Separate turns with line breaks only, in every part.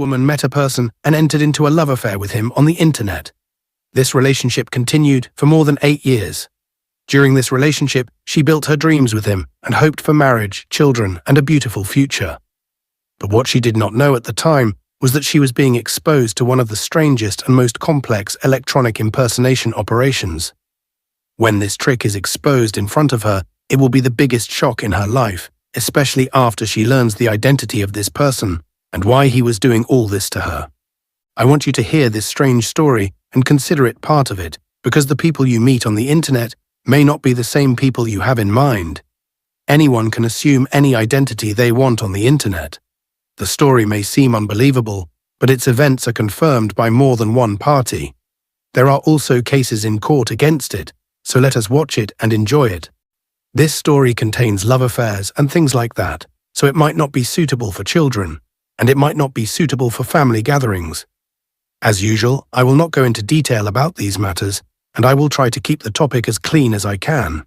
woman met a person and entered into a love affair with him on the internet. This relationship continued for more than 8 years. During this relationship, she built her dreams with him and hoped for marriage, children, and a beautiful future. But what she did not know at the time was that she was being exposed to one of the strangest and most complex electronic impersonation operations. When this trick is exposed in front of her, it will be the biggest shock in her life, especially after she learns the identity of this person and why he was doing all this to her. I want you to hear this strange story and consider it part of it, because the people you meet on the internet may not be the same people you have in mind. Anyone can assume any identity they want on the internet. The story may seem unbelievable, but its events are confirmed by more than one party. There are also cases in court against it, so let us watch it and enjoy it. This story contains love affairs and things like that, so it might not be suitable for children, and it might not be suitable for family gatherings. As usual, I will not go into detail about these matters, and I will try to keep the topic as clean as I can.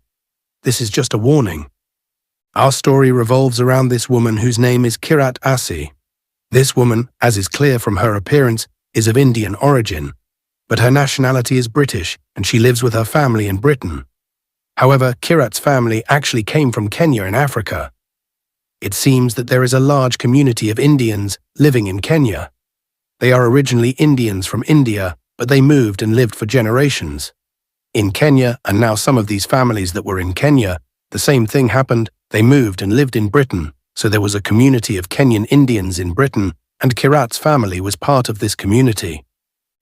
This is just a warning. Our story revolves around this woman whose name is Kirat Asi. This woman, as is clear from her appearance, is of Indian origin, but her nationality is British and she lives with her family in Britain. However, Kirat's family actually came from Kenya in Africa. It seems that there is a large community of Indians living in Kenya. They are originally Indians from India, but they moved and lived for generations in Kenya, and now some of these families that were in Kenya, the same thing happened. They moved and lived in Britain, so there was a community of Kenyan Indians in Britain, and Kirat's family was part of this community.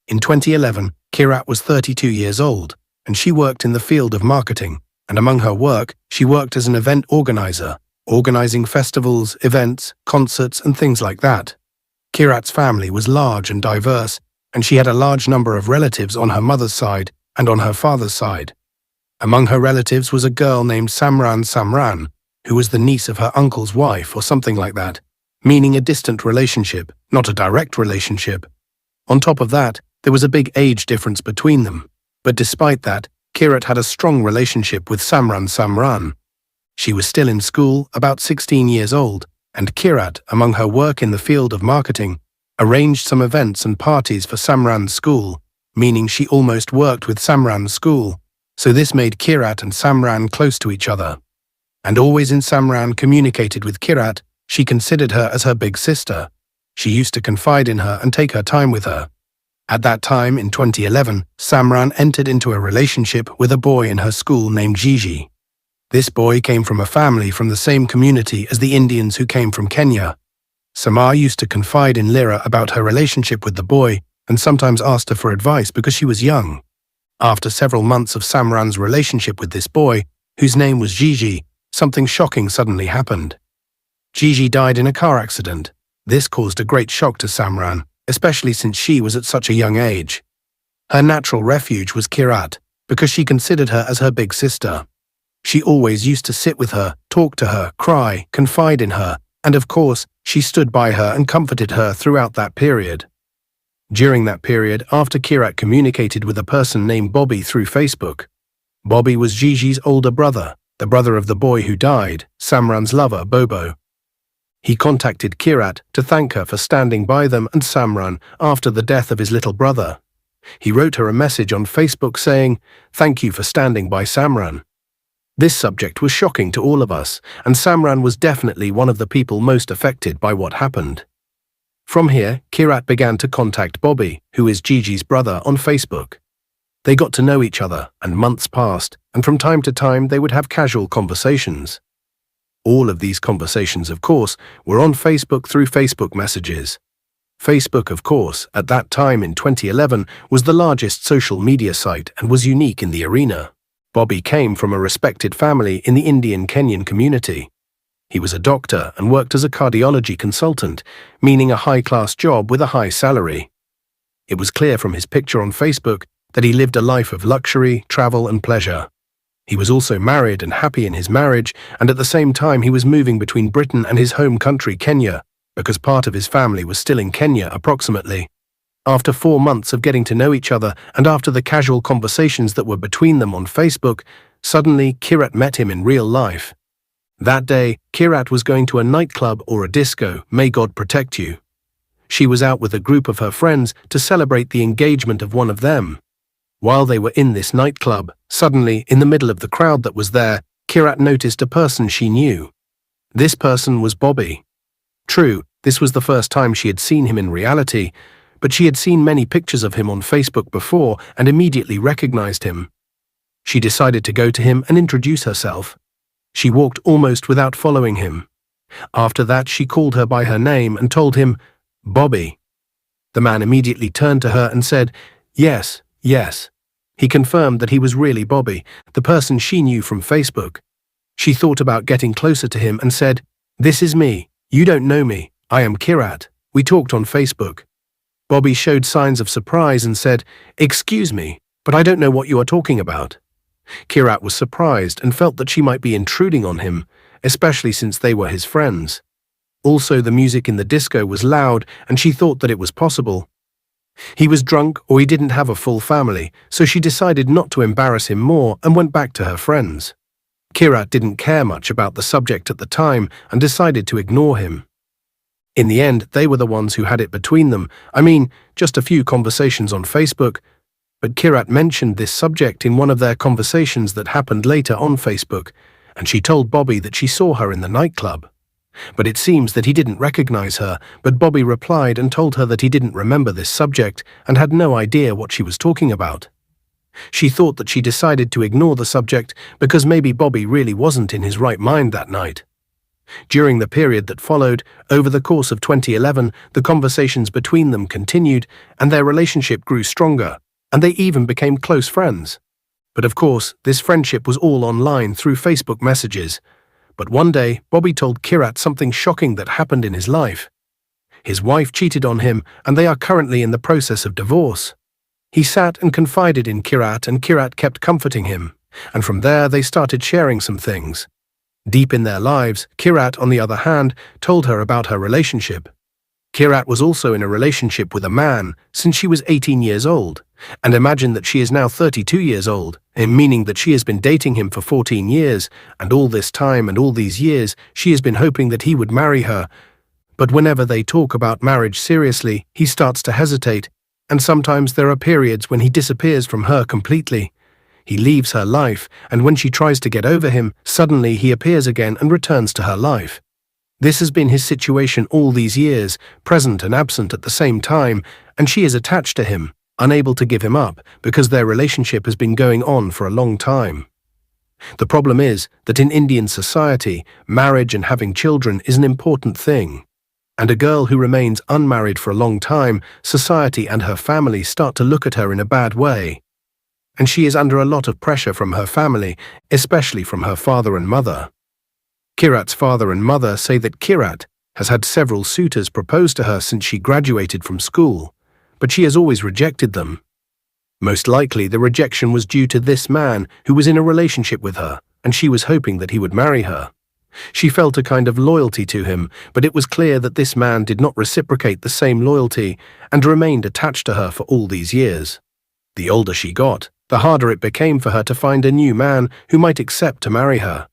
In 2011, Kirat was 32 years old, and she worked in the field of marketing, and among her work, she worked as an event organizer, organizing festivals, events, concerts, and things like that. Kirat's family was large and diverse, and she had a large number of relatives on her mother's side and on her father's side. Among her relatives was a girl named Samran, who was the niece of her uncle's wife or something like that, meaning a distant relationship, not a direct relationship. On top of that, there was a big age difference between them, but despite that, Kirat had a strong relationship with Samran. She was still in school, about 16 years old, and Kirat, among her work in the field of marketing, arranged some events and parties for Samran's school, meaning she almost worked with Samran's school, so this made Kirat and Samran close to each other. And always in Samran communicated with Kirat, she considered her as her big sister. She used to confide in her and take her time with her. At that time, in 2011, Samran entered into a relationship with a boy in her school named Gigi. This boy came from a family from the same community as the Indians who came from Kenya. Samar used to confide in Lyra about her relationship with the boy and sometimes asked her for advice because she was young. After several months of Samran's relationship with this boy, whose name was Gigi, something shocking suddenly happened. Gigi died in a car accident. This caused a great shock to Samran, especially since she was at such a young age. Her natural refuge was Kirat, because she considered her as her big sister. She always used to sit with her, talk to her, cry, confide in her, and of course, she stood by her and comforted her throughout that period. During that period, after Kirat communicated with a person named Bobby through Facebook. Bobby was Gigi's older brother, the brother of the boy who died, Samran's lover, Bobo. He contacted Kirat to thank her for standing by them and Samran after the death of his little brother. He wrote her a message on Facebook saying, "Thank you for standing by Samran." This subject was shocking to all of us, and Samran was definitely one of the people most affected by what happened. From here, Kirat began to contact Bobby, who is Gigi's brother, on Facebook. They got to know each other, and months passed, and from time to time they would have casual conversations. All of these conversations, of course, were on Facebook through Facebook messages. Facebook, of course, at that time in 2011, was the largest social media site and was unique in the arena. Bobby came from a respected family in the Indian Kenyan community. He was a doctor and worked as a cardiology consultant, meaning a high-class job with a high salary. It was clear from his picture on Facebook that he lived a life of luxury, travel, and pleasure. He was also married and happy in his marriage, and at the same time he was moving between Britain and his home country, Kenya, because part of his family was still in Kenya approximately. After 4 months of getting to know each other and after the casual conversations that were between them on Facebook, suddenly Kirat met him in real life. That day, Kirat was going to a nightclub or a disco, may God protect you. She was out with a group of her friends to celebrate the engagement of one of them. While they were in this nightclub, suddenly, in the middle of the crowd that was there, Kirat noticed a person she knew. This person was Bobby. True, this was the first time she had seen him in reality, but she had seen many pictures of him on Facebook before and immediately recognized him. She decided to go to him and introduce herself. She walked almost without following him. After that, she called her by her name and told him, "Bobby." The man immediately turned to her and said, "Yes, yes." He confirmed that he was really Bobby, the person she knew from Facebook. She thought about getting closer to him and said, "This is me. You don't know me. I am Kirat. We talked on Facebook." Bobby showed signs of surprise and said, "Excuse me, but I don't know what you are talking about." Kirat was surprised and felt that she might be intruding on him, especially since they were his friends. Also, the music in the disco was loud and she thought that it was possible. He was drunk or he didn't have a full family, so she decided not to embarrass him more and went back to her friends. Kirat didn't care much about the subject at the time and decided to ignore him. In the end, they were the ones who had it between them. I mean, just a few conversations on Facebook. But Kirat mentioned this subject in one of their conversations that happened later on Facebook, and she told Bobby that she saw her in the nightclub. But it seems that he didn't recognize her, but Bobby replied and told her that he didn't remember this subject and had no idea what she was talking about. She thought that she decided to ignore the subject because maybe Bobby really wasn't in his right mind that night. During the period that followed, over the course of 2011, the conversations between them continued and their relationship grew stronger, and they even became close friends. But of course, this friendship was all online through Facebook messages. But one day, Bobby told Kirat something shocking that happened in his life. His wife cheated on him, and they are currently in the process of divorce. He sat and confided in Kirat, and Kirat kept comforting him, and from there they started sharing some things. Deep in their lives, Kirat, on the other hand, told her about her relationship. Kirat was also in a relationship with a man since she was 18 years old, and imagine that she is now 32 years old, meaning that she has been dating him for 14 years, and all this time and all these years she has been hoping that he would marry her. But whenever they talk about marriage seriously, he starts to hesitate, and sometimes there are periods when he disappears from her completely. He leaves her life, and when she tries to get over him, suddenly he appears again and returns to her life. This has been his situation all these years, present and absent at the same time, and she is attached to him, unable to give him up, because their relationship has been going on for a long time. The problem is that in Indian society, marriage and having children is an important thing. And a girl who remains unmarried for a long time, society and her family start to look at her in a bad way. And she is under a lot of pressure from her family, especially from her father and mother. Kirat's father and mother say that Kirat has had several suitors propose to her since she graduated from school, but she has always rejected them. Most likely the rejection was due to this man who was in a relationship with her, and she was hoping that he would marry her. She felt a kind of loyalty to him, but it was clear that this man did not reciprocate the same loyalty and remained attached to her for all these years. The older she got, the harder it became for her to find a new man who might accept to marry her.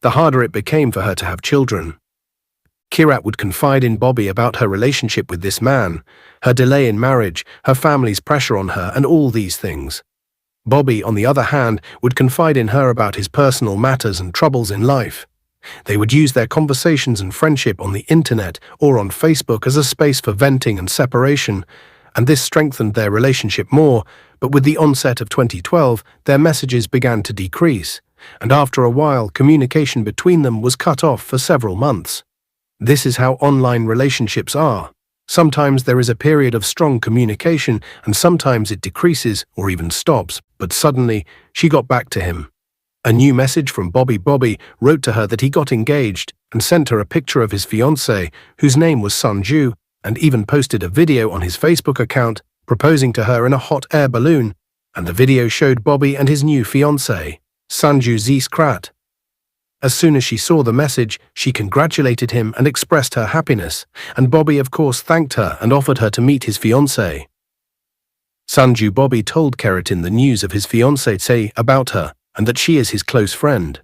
The harder it became for her to have children. Kirat would confide in Bobby about her relationship with this man, her delay in marriage, her family's pressure on her, and all these things. Bobby, on the other hand, would confide in her about his personal matters and troubles in life. They would use their conversations and friendship on the internet or on Facebook as a space for venting and separation, and this strengthened their relationship more, but with the onset of 2012, their messages began to decrease, and after a while, communication between them was cut off for several months. This is how online relationships are. Sometimes there is a period of strong communication, and sometimes it decreases or even stops, but suddenly, she got back to him. A new message from Bobby. Bobby wrote to her that he got engaged and sent her a picture of his fiancée, whose name was Sanju, and even posted a video on his Facebook account proposing to her in a hot air balloon, and the video showed Bobby and his new fiancée, Sanju Zskrat. As soon as she saw the message, she congratulated him and expressed her happiness, and Bobby of course thanked her and offered her to meet his fiancée. Sanju Bobby told Keratin the news of his fiancée about her, and that she is his close friend,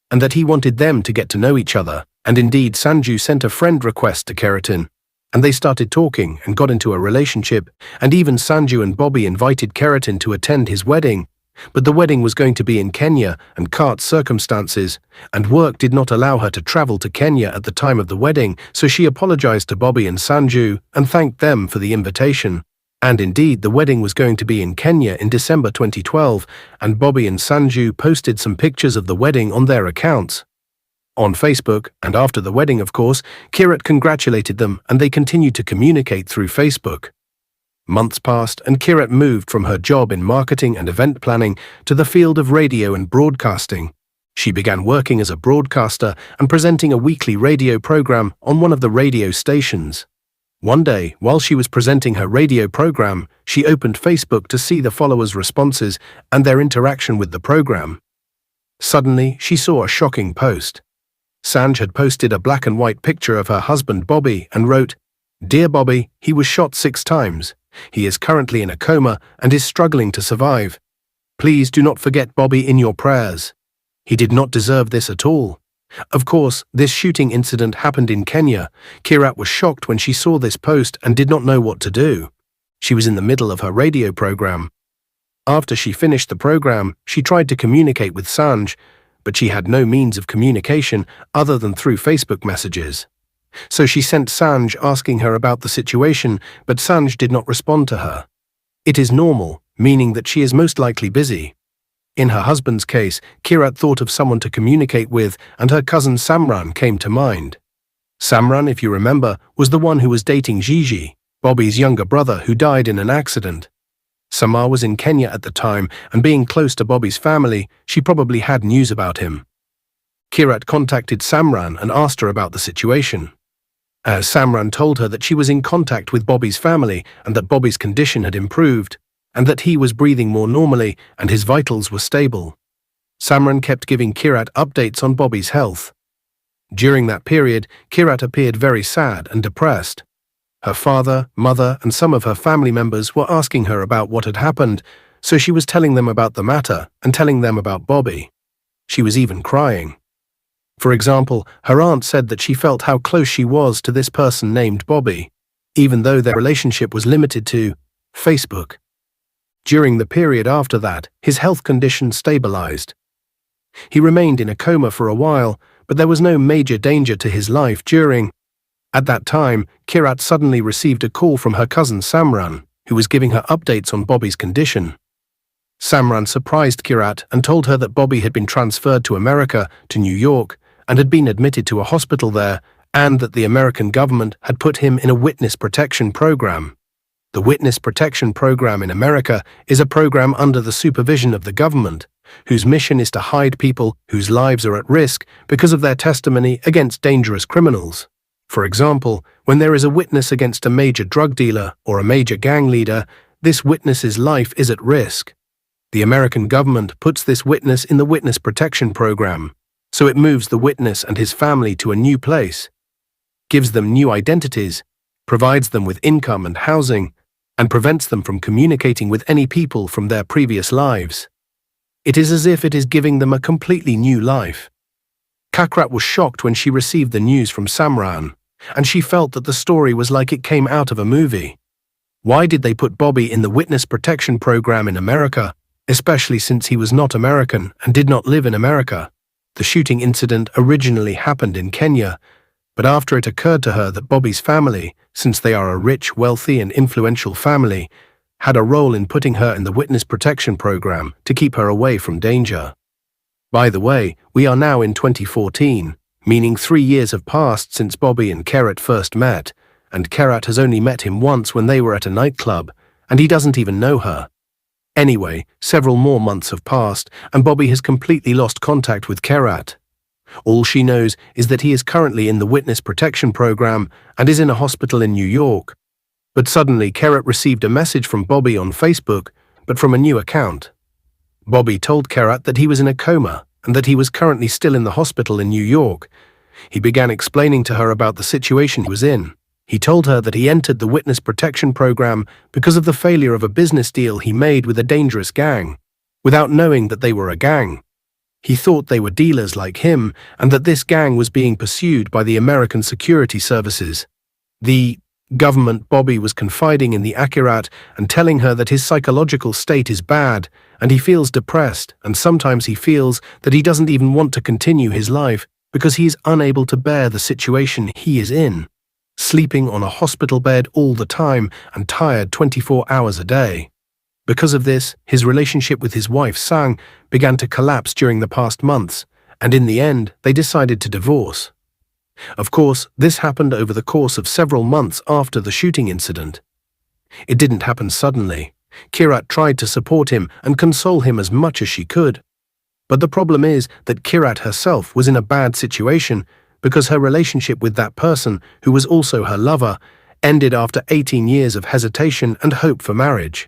and that he wanted them to get to know each other, and indeed Sanju sent a friend request to Keratin, and they started talking and got into a relationship, and even Sanju and Bobby invited Keratin to attend his wedding. But the wedding was going to be in Kenya, and Kart's circumstances and work did not allow her to travel to Kenya at the time of the wedding, so she apologized to Bobby and Sanju and thanked them for the invitation. And indeed, the wedding was going to be in Kenya in December 2012, and Bobby and Sanju posted some pictures of the wedding on their accounts on Facebook, and after the wedding, of course, Kirat congratulated them and they continued to communicate through Facebook. Months passed and Kirat moved from her job in marketing and event planning to the field of radio and broadcasting. She began working as a broadcaster and presenting a weekly radio program on one of the radio stations. One day, while she was presenting her radio program, she opened Facebook to see the followers' responses and their interaction with the program. Suddenly, she saw a shocking post. Sanj had posted a black and white picture of her husband Bobby and wrote, "Dear Bobby, he was shot 6 times. He is currently in a coma and is struggling to survive. Please do not forget Bobby in your prayers. He did not deserve this at all." Of course, this shooting incident happened in Kenya. Kirat was shocked when she saw this post and did not know what to do. She was in the middle of her radio program. After she finished the program, she tried to communicate with Sanj, but she had no means of communication other than through Facebook messages. So she sent Sanj asking her about the situation, but Sanj did not respond to her. It is normal, meaning that she is most likely busy. In her husband's case, Kirat thought of someone to communicate with, and her cousin Samran came to mind. Samran, if you remember, was the one who was dating Gigi, Bobby's younger brother who died in an accident. Samar was in Kenya at the time, and being close to Bobby's family, she probably had news about him. Kirat contacted Samran and asked her about the situation. Samran told her that she was in contact with Bobby's family and that Bobby's condition had improved, and that he was breathing more normally and his vitals were stable. Samran kept giving Kirat updates on Bobby's health. During that period, Kirat appeared very sad and depressed. Her father, mother, and some of her family members were asking her about what had happened, so she was telling them about the matter and telling them about Bobby. She was even crying. For example, her aunt said that she felt how close she was to this person named Bobby, even though their relationship was limited to Facebook. During the period after that, his health condition stabilized. He remained in a coma for a while, but there was no major danger to his life during. At that time, Kirat suddenly received a call from her cousin Samran, who was giving her updates on Bobby's condition. Samran surprised Kirat and told her that Bobby had been transferred to America, to New York, and had been admitted to a hospital there, and that the American government had put him in a witness protection program. The Witness Protection Program in America is a program under the supervision of the government, whose mission is to hide people whose lives are at risk because of their testimony against dangerous criminals. For example, when there is a witness against a major drug dealer or a major gang leader, this witness's life is at risk. The American government puts this witness in the Witness Protection Program, so it moves the witness and his family to a new place, gives them new identities, provides them with income and housing, and prevents them from communicating with any people from their previous lives. It is as if it is giving them a completely new life. Kakrat was shocked when she received the news from Samran, and she felt that the story was like it came out of a movie. Why did they put Bobby in the Witness Protection Program in America, especially since he was not American and did not live in America? The shooting incident originally happened in Kenya, but after it occurred to her that Bobby's family, since they are a rich, wealthy, and influential family, had a role in putting her in the Witness Protection Program to keep her away from danger. By the way, we are now in 2014, meaning 3 years have passed since Bobby and Kirat first met, and Kirat has only met him once when they were at a nightclub, and he doesn't even know her. Anyway, several more months have passed, and Bobby has completely lost contact with Kirat. All she knows is that he is currently in the Witness Protection Program and is in a hospital in New York. But suddenly, Kirat received a message from Bobby on Facebook, but from a new account. Bobby told Kirat that he was in a coma and that he was currently still in the hospital in New York. He began explaining to her about the situation he was in. He told her that he entered the Witness Protection Program because of the failure of a business deal he made with a dangerous gang, without knowing that they were a gang. He thought they were dealers like him and that this gang was being pursued by the American security services. The Government Bobby was confiding in the Akirat and telling her that his psychological state is bad and he feels depressed, and sometimes he feels that he doesn't even want to continue his life because he is unable to bear the situation he is in, sleeping on a hospital bed all the time and tired 24 hours a day. Because of this, his relationship with his wife Sang began to collapse during the past months, and in the end, they decided to divorce. Of course, this happened over the course of several months after the shooting incident. It didn't happen suddenly. Kirat tried to support him and console him as much as she could. But the problem is that Kirat herself was in a bad situation because her relationship with that person, who was also her lover, ended after 18 years of hesitation and hope for marriage.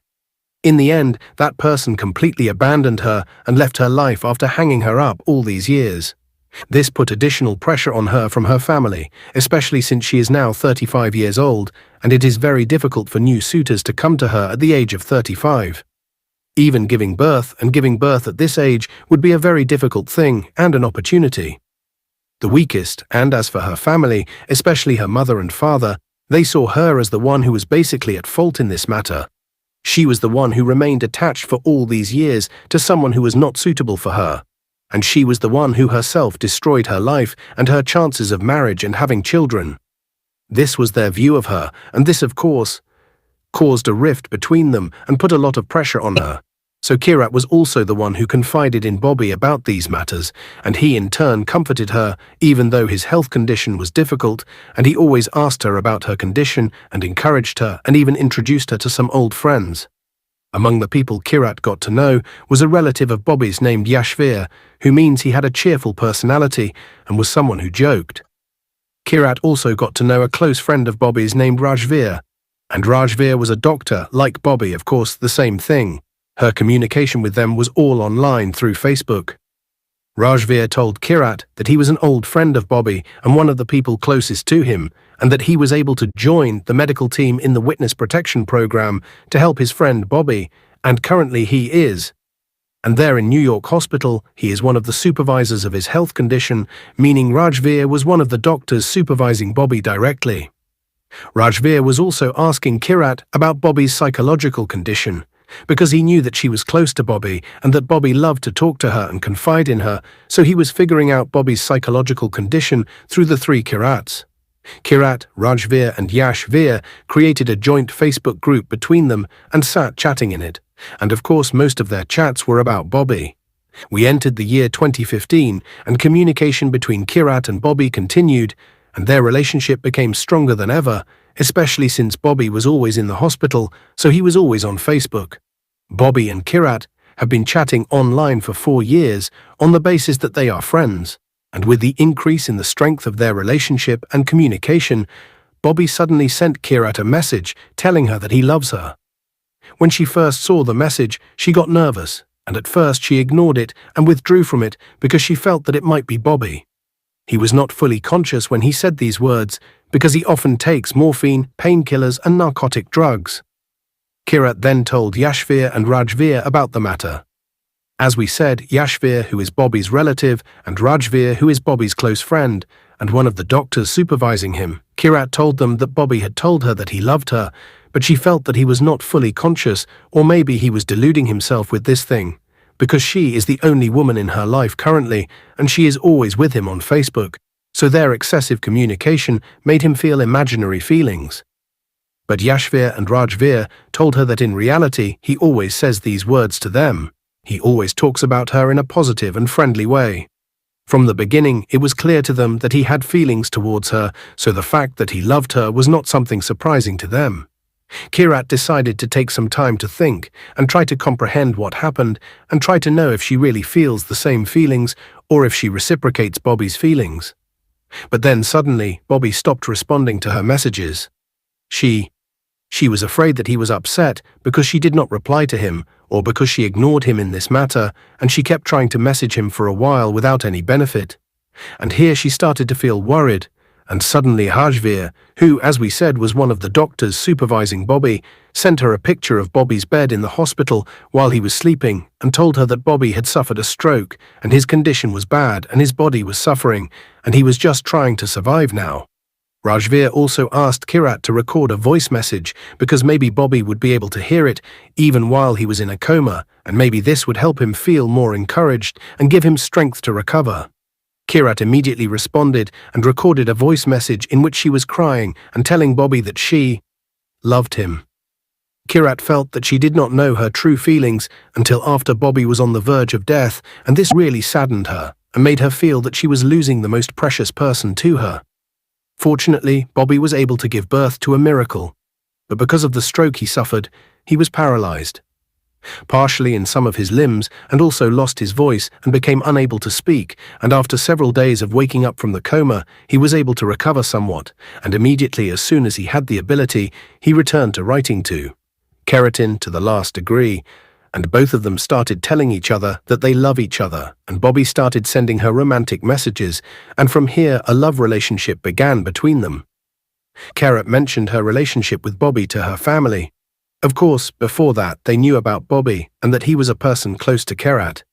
In the end, that person completely abandoned her and left her life after hanging her up all these years. This put additional pressure on her from her family, especially since she is now 35 years old, and it is very difficult for new suitors to come to her at the age of 35. Even giving birth at this age would be a very difficult thing and an opportunity. The weakest, and as for her family, especially her mother and father, they saw her as the one who was basically at fault in this matter. She was the one who remained attached for all these years to someone who was not suitable for her. And she was the one who herself destroyed her life and her chances of marriage and having children. This was their view of her, and this, of course, caused a rift between them and put a lot of pressure on her. So Kirat was also the one who confided in Bobby about these matters, and he in turn comforted her, even though his health condition was difficult, and he always asked her about her condition and encouraged her and even introduced her to some old friends. Among the people Kirat got to know was a relative of Bobby's named Yashvir, who means he had a cheerful personality and was someone who joked. Kirat also got to know a close friend of Bobby's named Rajveer, and Rajveer was a doctor, like Bobby, of course, the same thing. Her communication with them was all online through Facebook. Rajveer told Kirat that he was an old friend of Bobby and one of the people closest to him, and that he was able to join the medical team in the witness protection program to help his friend Bobby, and currently he is. And there in New York Hospital, he is one of the supervisors of his health condition, meaning Rajveer was one of the doctors supervising Bobby directly. Rajveer was also asking Kirat about Bobby's psychological condition, because he knew that she was close to Bobby and that Bobby loved to talk to her and confide in her, so he was figuring out Bobby's psychological condition through the three Kirats. Kirat, Rajveer and Yashveer created a joint Facebook group between them and sat chatting in it, and of course most of their chats were about Bobby. We entered the year 2015 and communication between Kirat and Bobby continued, and their relationship became stronger than ever, especially since Bobby was always in the hospital, so he was always on Facebook. Bobby and Kirat have been chatting online for 4 years on the basis that they are friends, and with the increase in the strength of their relationship and communication, Bobby suddenly sent Kirat a message telling her that he loves her. When she first saw the message, she got nervous, and at first she ignored it and withdrew from it because she felt that it might be Bobby. He was not fully conscious when he said these words because he often takes morphine, painkillers and narcotic drugs. Kirat then told Yashveer and Rajveer about the matter. As we said, Yashveer, who is Bobby's relative, and Rajveer, who is Bobby's close friend, and one of the doctors supervising him, Kirat told them that Bobby had told her that he loved her, but she felt that he was not fully conscious, or maybe he was deluding himself with this thing, because she is the only woman in her life currently, and she is always with him on Facebook, so their excessive communication made him feel imaginary feelings. But Yashveer and Rajveer told her that in reality he always says these words to them. He always talks about her in a positive and friendly way. From the beginning, it was clear to them that he had feelings towards her, so the fact that he loved her was not something surprising to them. Kirat decided to take some time to think and try to comprehend what happened and try to know if she really feels the same feelings or if she reciprocates Bobby's feelings. But then suddenly, Bobby stopped responding to her messages. She was afraid that he was upset because she did not reply to him or because she ignored him in this matter, and she kept trying to message him for a while without any benefit. And here she started to feel worried, and suddenly Rajveer, who, as we said, was one of the doctors supervising Bobby, sent her a picture of Bobby's bed in the hospital while he was sleeping and told her that Bobby had suffered a stroke and his condition was bad and his body was suffering and he was just trying to survive now. Rajveer also asked Kirat to record a voice message because maybe Bobby would be able to hear it even while he was in a coma, and maybe this would help him feel more encouraged and give him strength to recover. Kirat immediately responded and recorded a voice message in which she was crying and telling Bobby that she loved him. Kirat felt that she did not know her true feelings until after Bobby was on the verge of death, and this really saddened her and made her feel that she was losing the most precious person to her. Fortunately, Bobby was able to give birth to a miracle, but because of the stroke he suffered, he was paralyzed, partially in some of his limbs, and also lost his voice and became unable to speak, and after several days of waking up from the coma, he was able to recover somewhat, and immediately as soon as he had the ability, he returned to writing to Keratin to the last degree, and both of them started telling each other that they love each other, and Bobby started sending her romantic messages, and from here a love relationship began between them. Kerat mentioned her relationship with Bobby to her family. Of course, before that they knew about Bobby and that he was a person close to Kerat,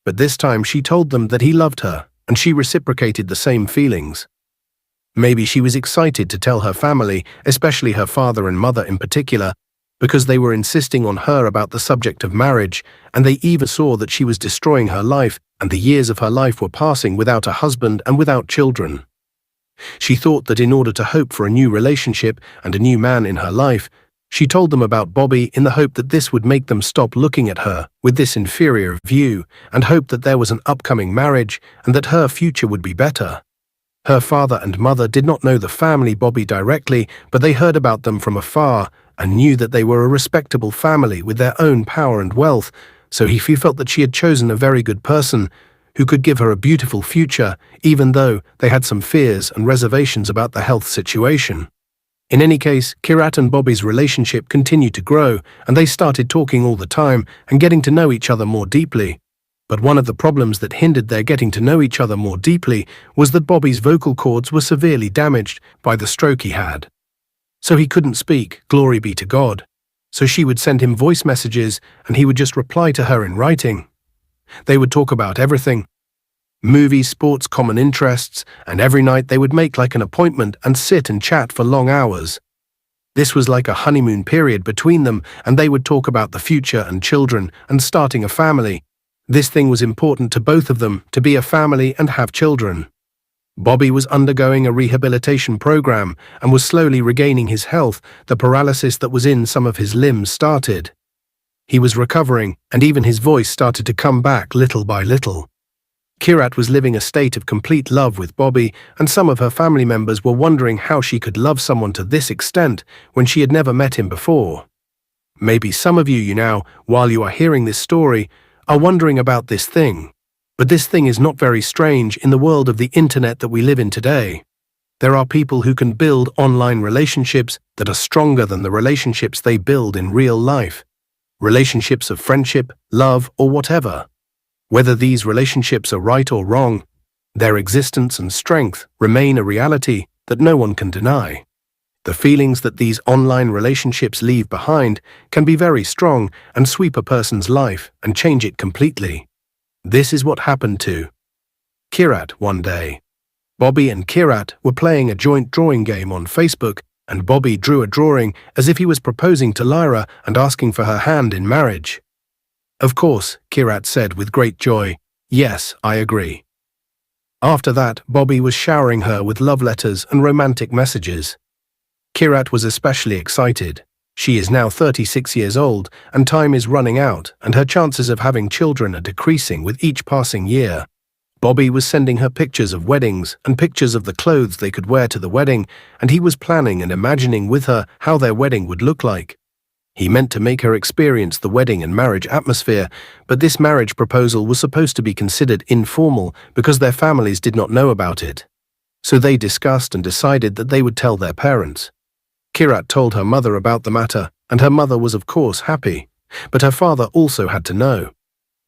but this time she told them that he loved her, and she reciprocated the same feelings. Maybe she was excited to tell her family, especially her father and mother in particular, because they were insisting on her about the subject of marriage, and they even saw that she was destroying her life, and the years of her life were passing without a husband and without children. She thought that in order to hope for a new relationship and a new man in her life, she told them about Bobby in the hope that this would make them stop looking at her with this inferior view and hope that there was an upcoming marriage and that her future would be better. Her father and mother did not know the family Bobby directly, but they heard about them from afar and knew that they were a respectable family with their own power and wealth, so he felt that she had chosen a very good person who could give her a beautiful future, even though they had some fears and reservations about the health situation. In any case, Kerat and Bobby's relationship continued to grow, and they started talking all the time and getting to know each other more deeply. But one of the problems that hindered their getting to know each other more deeply was that Bobby's vocal cords were severely damaged by the stroke he had. So he couldn't speak, glory be to God. So she would send him voice messages and he would just reply to her in writing. They would talk about everything: movies, sports, common interests, and every night they would make like an appointment and sit and chat for long hours. This was like a honeymoon period between them, and they would talk about the future and children and starting a family. This thing was important to both of them, to be a family and have children. Bobby was undergoing a rehabilitation program and was slowly regaining his health. The paralysis that was in some of his limbs started. He was recovering, and even his voice started to come back little by little. Kerat was living a state of complete love with Bobby, and some of her family members were wondering how she could love someone to this extent when she had never met him before. Maybe some of you now, while you are hearing this story, are wondering about this thing. But this thing is not very strange in the world of the internet that we live in today. There are people who can build online relationships that are stronger than the relationships they build in real life. Relationships of friendship, love, or whatever. Whether these relationships are right or wrong, their existence and strength remain a reality that no one can deny. The feelings that these online relationships leave behind can be very strong and sweep a person's life and change it completely. This is what happened to Kerat one day. Bobby and Kerat were playing a joint drawing game on Facebook, and Bobby drew a drawing as if he was proposing to Lyra and asking for her hand in marriage. Of course, Kerat said with great joy, "Yes, I agree." After that, Bobby was showering her with love letters and romantic messages. Kerat was especially excited. She is now 36 years old, and time is running out, and her chances of having children are decreasing with each passing year. Bobby was sending her pictures of weddings and pictures of the clothes they could wear to the wedding, and he was planning and imagining with her how their wedding would look like. He meant to make her experience the wedding and marriage atmosphere, but this marriage proposal was supposed to be considered informal because their families did not know about it. So they discussed and decided that they would tell their parents. Kerat told her mother about the matter, and her mother was of course happy, but her father also had to know.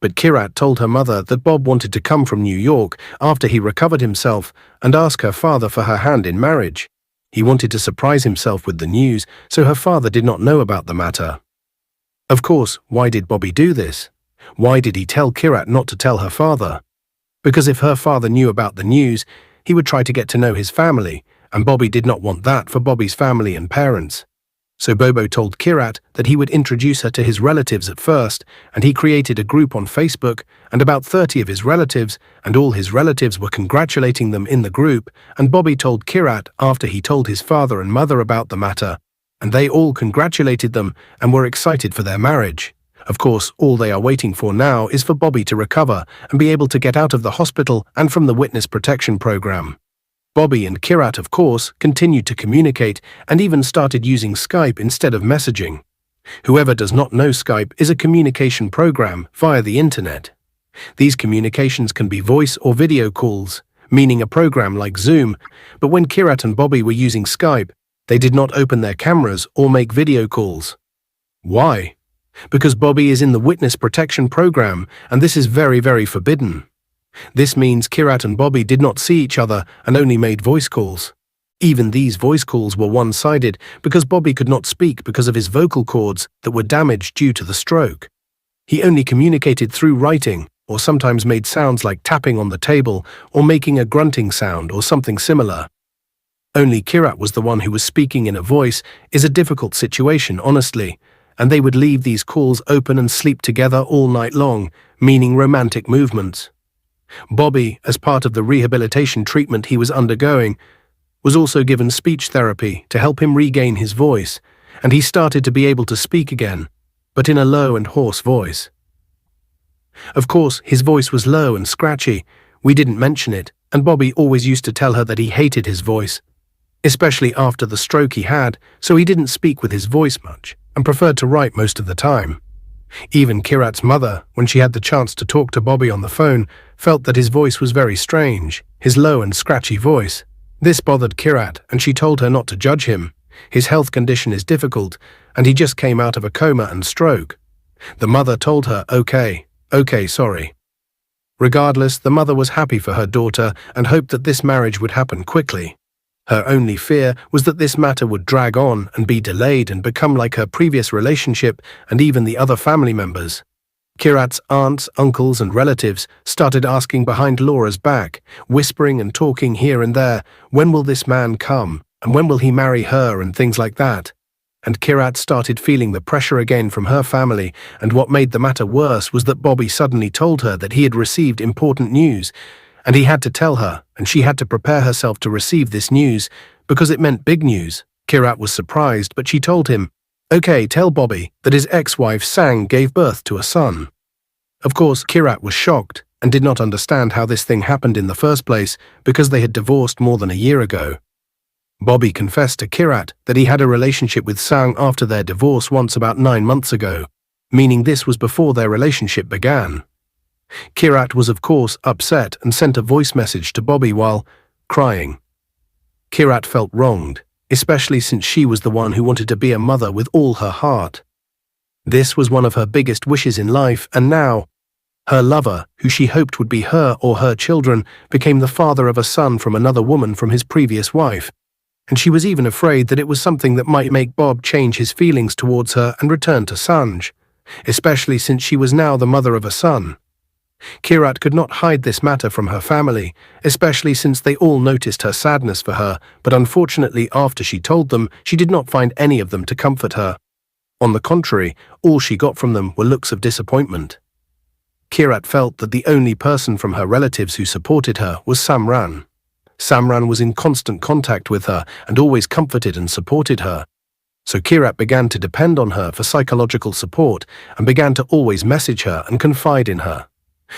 But Kerat told her mother that Bob wanted to come from New York after he recovered himself and ask her father for her hand in marriage. He wanted to surprise himself with the news, so her father did not know about the matter. Of course, why did Bobby do this? Why did he tell Kerat not to tell her father? Because if her father knew about the news, he would try to get to know his family, and Bobby did not want that for Bobby's family and parents. So Bobo told Kirat that he would introduce her to his relatives at first, and he created a group on Facebook, and about 30 of his relatives, and all his relatives were congratulating them in the group, and Bobby told Kirat after he told his father and mother about the matter, and they all congratulated them and were excited for their marriage. Of course, all they are waiting for now is for Bobby to recover and be able to get out of the hospital and from the witness protection program. Bobby and Kirat, of course, continued to communicate and even started using Skype instead of messaging. Whoever does not know, Skype is a communication program via the internet. These communications can be voice or video calls, meaning a program like Zoom, but when Kirat and Bobby were using Skype, they did not open their cameras or make video calls. Why? Because Bobby is in the witness protection program, and this is very, very forbidden. This means Kirat and Bobby did not see each other and only made voice calls. Even these voice calls were one-sided because Bobby could not speak because of his vocal cords that were damaged due to the stroke. He only communicated through writing, or sometimes made sounds like tapping on the table or making a grunting sound or something similar. Only Kirat was the one who was speaking in a voice. Is a difficult situation, honestly, and they would leave these calls open and sleep together all night long, meaning romantic movements. Bobby, as part of the rehabilitation treatment he was undergoing, was also given speech therapy to help him regain his voice, and he started to be able to speak again, but in a low and hoarse voice. Of course, his voice was low and scratchy. We didn't mention it, and Bobby always used to tell her that he hated his voice, especially after the stroke he had, so he didn't speak with his voice much and preferred to write most of the time. Even Kirat's mother, when she had the chance to talk to Bobby on the phone, felt that his voice was very strange, his low and scratchy voice. This bothered Kirat, and she told her not to judge him. His health condition is difficult, and he just came out of a coma and stroke. The mother told her, okay, sorry. Regardless, the mother was happy for her daughter and hoped that this marriage would happen quickly. Her only fear was that this matter would drag on and be delayed and become like her previous relationship and even the other family members. Kirat's aunts, uncles, and relatives started asking behind Laura's back, whispering and talking here and there, when will this man come, and when will he marry her, and things like that. And Kirat started feeling the pressure again from her family, and what made the matter worse was that Bobby suddenly told her that he had received important news, and he had to tell her, and she had to prepare herself to receive this news, because it meant big news. Kirat was surprised, but she told him, okay, tell Bobby that his ex-wife Sang gave birth to a son. Of course, Kirat was shocked and did not understand how this thing happened in the first place because they had divorced more than a year ago. Bobby confessed to Kirat that he had a relationship with Sang after their divorce once about 9 months ago, meaning this was before their relationship began. Kirat was of course upset and sent a voice message to Bobby while crying. Kirat felt wronged, especially since she was the one who wanted to be a mother with all her heart. This was one of her biggest wishes in life, and now, her lover, who she hoped would be her or her children, became the father of a son from another woman from his previous wife, and she was even afraid that it was something that might make Bob change his feelings towards her and return to Sanj, especially since she was now the mother of a son. Kirat could not hide this matter from her family, especially since they all noticed her sadness for her, but unfortunately after she told them, she did not find any of them to comfort her. On the contrary, all she got from them were looks of disappointment. Kirat felt that the only person from her relatives who supported her was Samran. Samran was in constant contact with her and always comforted and supported her. So Kirat began to depend on her for psychological support and began to always message her and confide in her.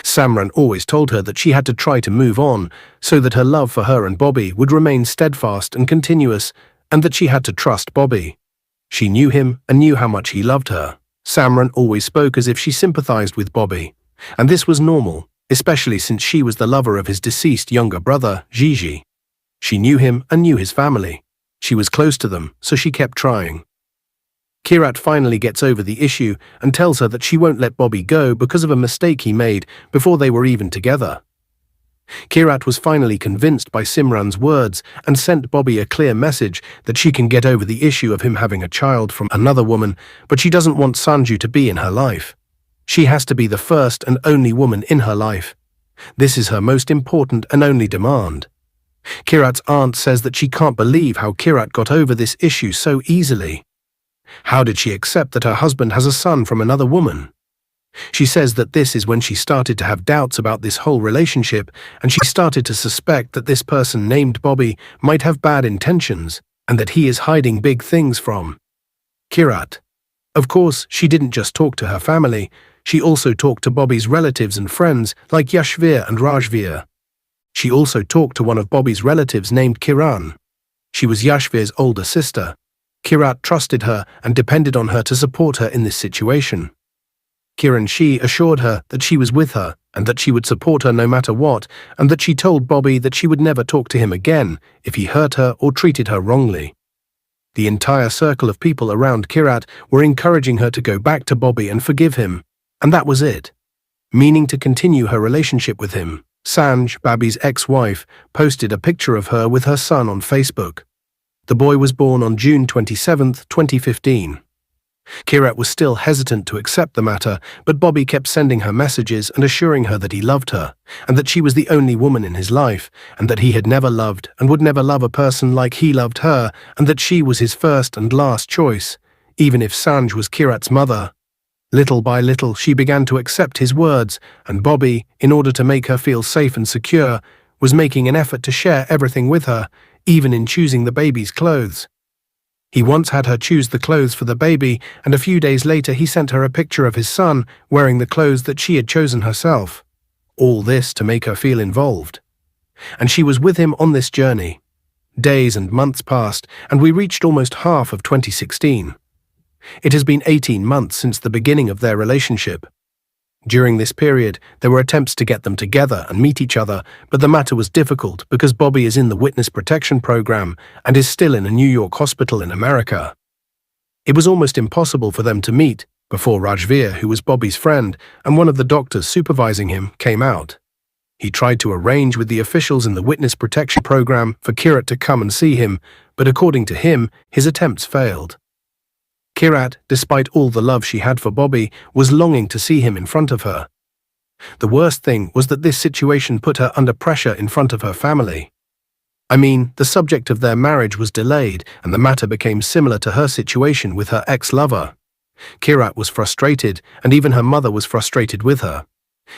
Samran always told her that she had to try to move on so that her love for her and Bobby would remain steadfast and continuous, and that she had to trust Bobby. She knew him and knew how much he loved her. Samran always spoke as if she sympathized with Bobby, and this was normal, especially since she was the lover of his deceased younger brother, Gigi. She knew him and knew his family. She was close to them, so she kept trying. Kirat finally gets over the issue and tells her that she won't let Bobby go because of a mistake he made before they were even together. Kirat was finally convinced by Simran's words and sent Bobby a clear message that she can get over the issue of him having a child from another woman, but she doesn't want Sanju to be in her life. She has to be the first and only woman in her life. This is her most important and only demand. Kirat's aunt says that she can't believe how Kirat got over this issue so easily. How did she accept that her husband has a son from another woman? She says that this is when she started to have doubts about this whole relationship, and she started to suspect that this person named Bobby might have bad intentions and that he is hiding big things from Kirat. Of course, she didn't just talk to her family, she also talked to Bobby's relatives and friends like Yashvir and Rajvir. She also talked to one of Bobby's relatives named Kiran. She was Yashvir's older sister. Kirat trusted her and depended on her to support her in this situation. She assured her that she was with her and that she would support her no matter what, and that she told Bobby that she would never talk to him again if he hurt her or treated her wrongly. The entire circle of people around Kirat were encouraging her to go back to Bobby and forgive him, and that was it. Meaning to continue her relationship with him, Sanj, Babi's ex-wife, posted a picture of her with her son on Facebook. The boy was born on June 27, 2015. Kirat was still hesitant to accept the matter, but Bobby kept sending her messages and assuring her that he loved her, and that she was the only woman in his life, and that he had never loved and would never love a person like he loved her, and that she was his first and last choice, even if Sanj was Kirat's mother. Little by little, she began to accept his words, and Bobby, in order to make her feel safe and secure, was making an effort to share everything with her, even in choosing the baby's clothes. He once had her choose the clothes for the baby, and a few days later he sent her a picture of his son wearing the clothes that she had chosen herself. All this to make her feel involved. And she was with him on this journey. Days and months passed, and we reached almost half of 2016. It has been 18 months since the beginning of their relationship. During this period, there were attempts to get them together and meet each other, but the matter was difficult because Bobby is in the witness protection program and is still in a New York hospital in America. It was almost impossible for them to meet before Rajvir, who was Bobby's friend and one of the doctors supervising him, came out. He tried to arrange with the officials in the witness protection program for Kirat to come and see him, but according to him, his attempts failed. Kirat, despite all the love she had for Bobby, was longing to see him in front of her. The worst thing was that this situation put her under pressure in front of her family. I mean, the subject of their marriage was delayed, and the matter became similar to her situation with her ex-lover. Kirat was frustrated, and even her mother was frustrated with her.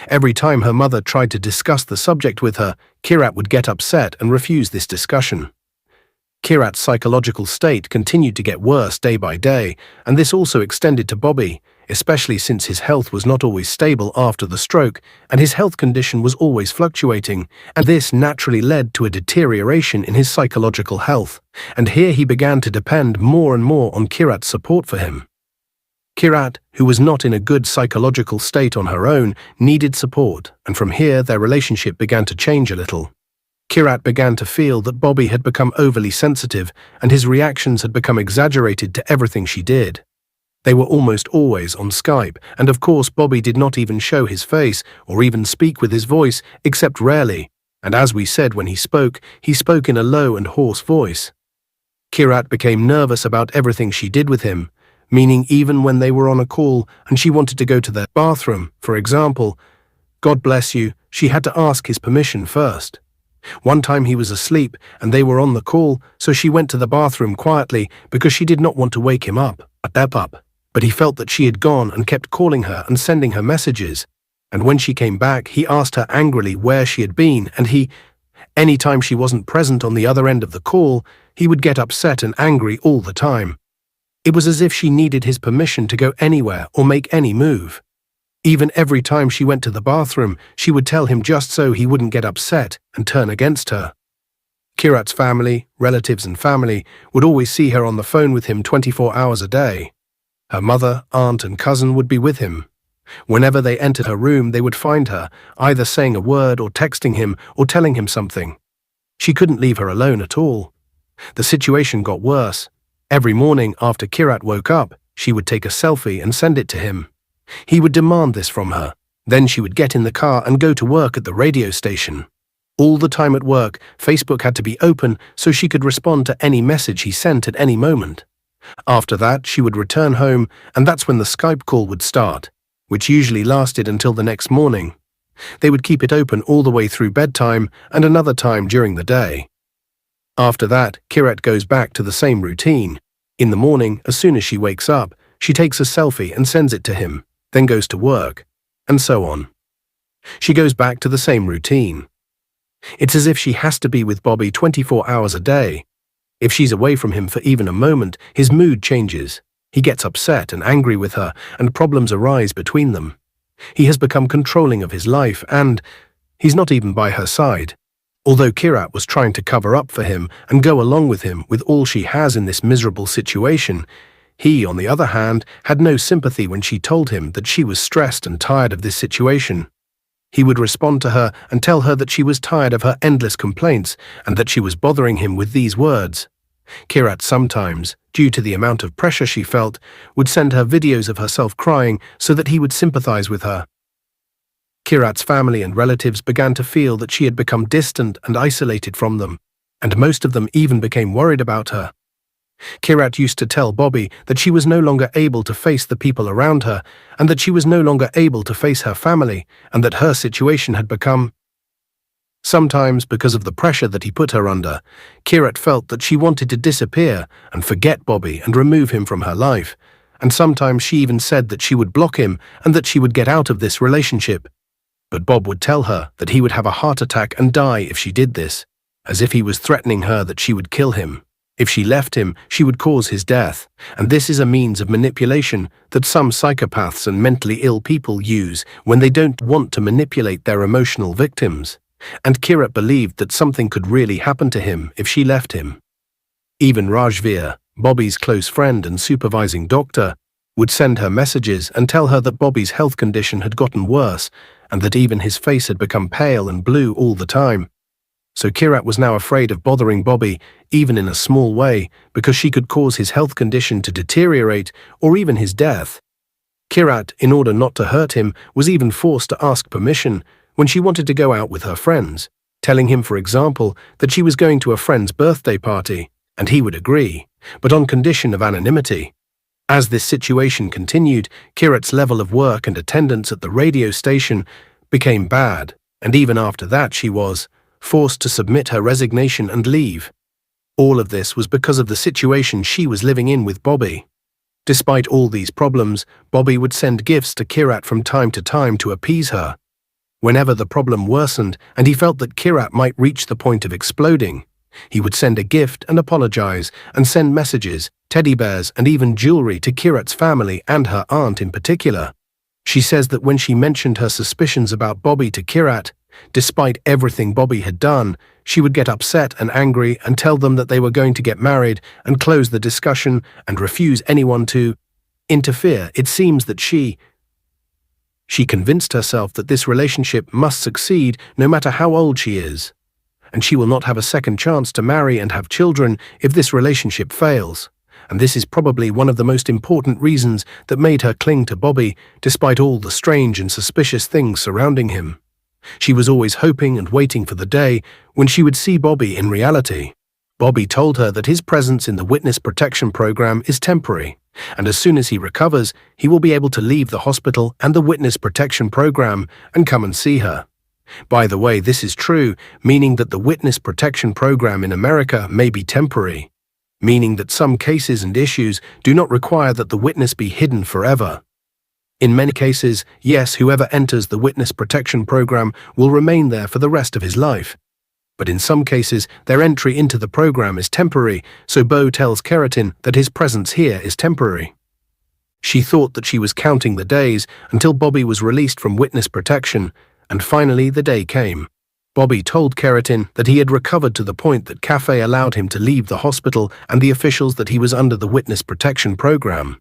Every time her mother tried to discuss the subject with her, Kirat would get upset and refuse this discussion. Kirat's psychological state continued to get worse day by day, and this also extended to Bobby, especially since his health was not always stable after the stroke, and his health condition was always fluctuating, and this naturally led to a deterioration in his psychological health, and here he began to depend more and more on Kirat's support for him. Kirat, who was not in a good psychological state on her own, needed support, and from here their relationship began to change a little. Kirat began to feel that Bobby had become overly sensitive and his reactions had become exaggerated to everything she did. They were almost always on Skype, and of course Bobby did not even show his face or even speak with his voice, except rarely, and as we said when he spoke in a low and hoarse voice. Kirat became nervous about everything she did with him, meaning even when they were on a call and she wanted to go to the bathroom, for example, God bless you, she had to ask his permission first. One time he was asleep and they were on the call, so she went to the bathroom quietly because she did not want to wake him up. But he felt that she had gone and kept calling her and sending her messages. And when she came back, he asked her angrily where she had been, and anytime she wasn't present on the other end of the call, he would get upset and angry all the time. It was as if she needed his permission to go anywhere or make any move. Even every time she went to the bathroom, she would tell him just so he wouldn't get upset and turn against her. Kirat's family, relatives and family would always see her on the phone with him 24 hours a day. Her mother, aunt and cousin would be with him. Whenever they entered her room, they would find her, either saying a word or texting him or telling him something. She couldn't leave her alone at all. The situation got worse. Every morning after Kirat woke up, she would take a selfie and send it to him. He would demand this from her. Then she would get in the car and go to work at the radio station. All the time at work, Facebook had to be open so she could respond to any message he sent at any moment. After that, she would return home, and that's when the Skype call would start, which usually lasted until the next morning. They would keep it open all the way through bedtime and another time during the day. After that, Kirat goes back to the same routine. In the morning, as soon as she wakes up, she takes a selfie and sends it to him, then goes to work, and so on. She goes back to the same routine. It's as if she has to be with Bobby 24 hours a day. If she's away from him for even a moment, his mood changes. He gets upset and angry with her, and problems arise between them. He has become controlling of his life, and he's not even by her side. Although Kirat was trying to cover up for him and go along with him with all she has in this miserable situation, he, on the other hand, had no sympathy when she told him that she was stressed and tired of this situation. He would respond to her and tell her that she was tired of her endless complaints and that she was bothering him with these words. Kirat sometimes, due to the amount of pressure she felt, would send her videos of herself crying so that he would sympathize with her. Kirat's family and relatives began to feel that she had become distant and isolated from them, and most of them even became worried about her. Kirat used to tell Bobby that she was no longer able to face the people around her, and that she was no longer able to face her family, and that her situation had become... Sometimes, because of the pressure that he put her under, Kirat felt that she wanted to disappear and forget Bobby and remove him from her life, and sometimes she even said that she would block him and that she would get out of this relationship. But Bob would tell her that he would have a heart attack and die if she did this, as if he was threatening her that she would kill him. If she left him, she would cause his death, and this is a means of manipulation that some psychopaths and mentally ill people use when they don't want to manipulate their emotional victims. And Kirat believed that something could really happen to him if she left him. Even Rajveer, Bobby's close friend and supervising doctor, would send her messages and tell her that Bobby's health condition had gotten worse and that even his face had become pale and blue all the time. So Kirat was now afraid of bothering Bobby, even in a small way, because she could cause his health condition to deteriorate or even his death. Kirat, in order not to hurt him, was even forced to ask permission when she wanted to go out with her friends, telling him, for example, that she was going to a friend's birthday party, and he would agree, but on condition of anonymity. As this situation continued, Kirat's level of work and attendance at the radio station became bad, and even after that she was forced to submit her resignation and leave. All of this was because of the situation she was living in with Bobby. Despite all these problems, Bobby would send gifts to Kirat from time to time to appease her. Whenever the problem worsened and he felt that Kirat might reach the point of exploding, he would send a gift and apologize and send messages, teddy bears, and even jewelry to Kirat's family and her aunt in particular. She says that when she mentioned her suspicions about Bobby to Kirat, despite everything Bobby had done, she would get upset and angry and tell them that they were going to get married and close the discussion and refuse anyone to interfere. It seems that she convinced herself that this relationship must succeed no matter how old she is, and she will not have a second chance to marry and have children if this relationship fails. And this is probably one of the most important reasons that made her cling to Bobby despite all the strange and suspicious things surrounding him. She was always hoping and waiting for the day when she would see Bobby in reality. Bobby told her that his presence in the witness protection program is temporary, and as soon as he recovers, he will be able to leave the hospital and the witness protection program and come and see her. By the way, this is true, meaning that the witness protection program in America may be temporary, meaning that some cases and issues do not require that the witness be hidden forever. In many cases, yes, whoever enters the witness protection program will remain there for the rest of his life. But in some cases, their entry into the program is temporary, so Bo tells Keratin that his presence here is temporary. She thought that she was counting the days until Bobby was released from witness protection, and finally the day came. Bobby told Keratin that he had recovered to the point that Cafe allowed him to leave the hospital and the officials that he was under the witness protection program.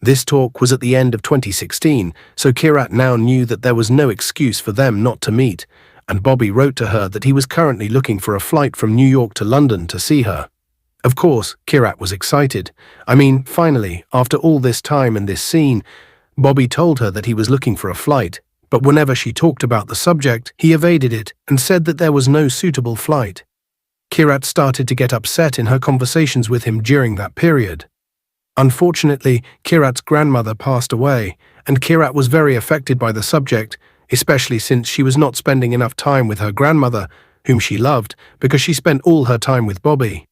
This talk was at the end of 2016, so Kirat now knew that there was no excuse for them not to meet, and Bobby wrote to her that he was currently looking for a flight from New York to London to see her. Of course, Kirat was excited. Finally, after all this time and this scene, Bobby told her that he was looking for a flight, but whenever she talked about the subject, he evaded it and said that there was no suitable flight. Kirat started to get upset in her conversations with him during that period. Unfortunately, Kirat's grandmother passed away, and Kirat was very affected by the subject, especially since she was not spending enough time with her grandmother, whom she loved because she spent all her time with Bobby.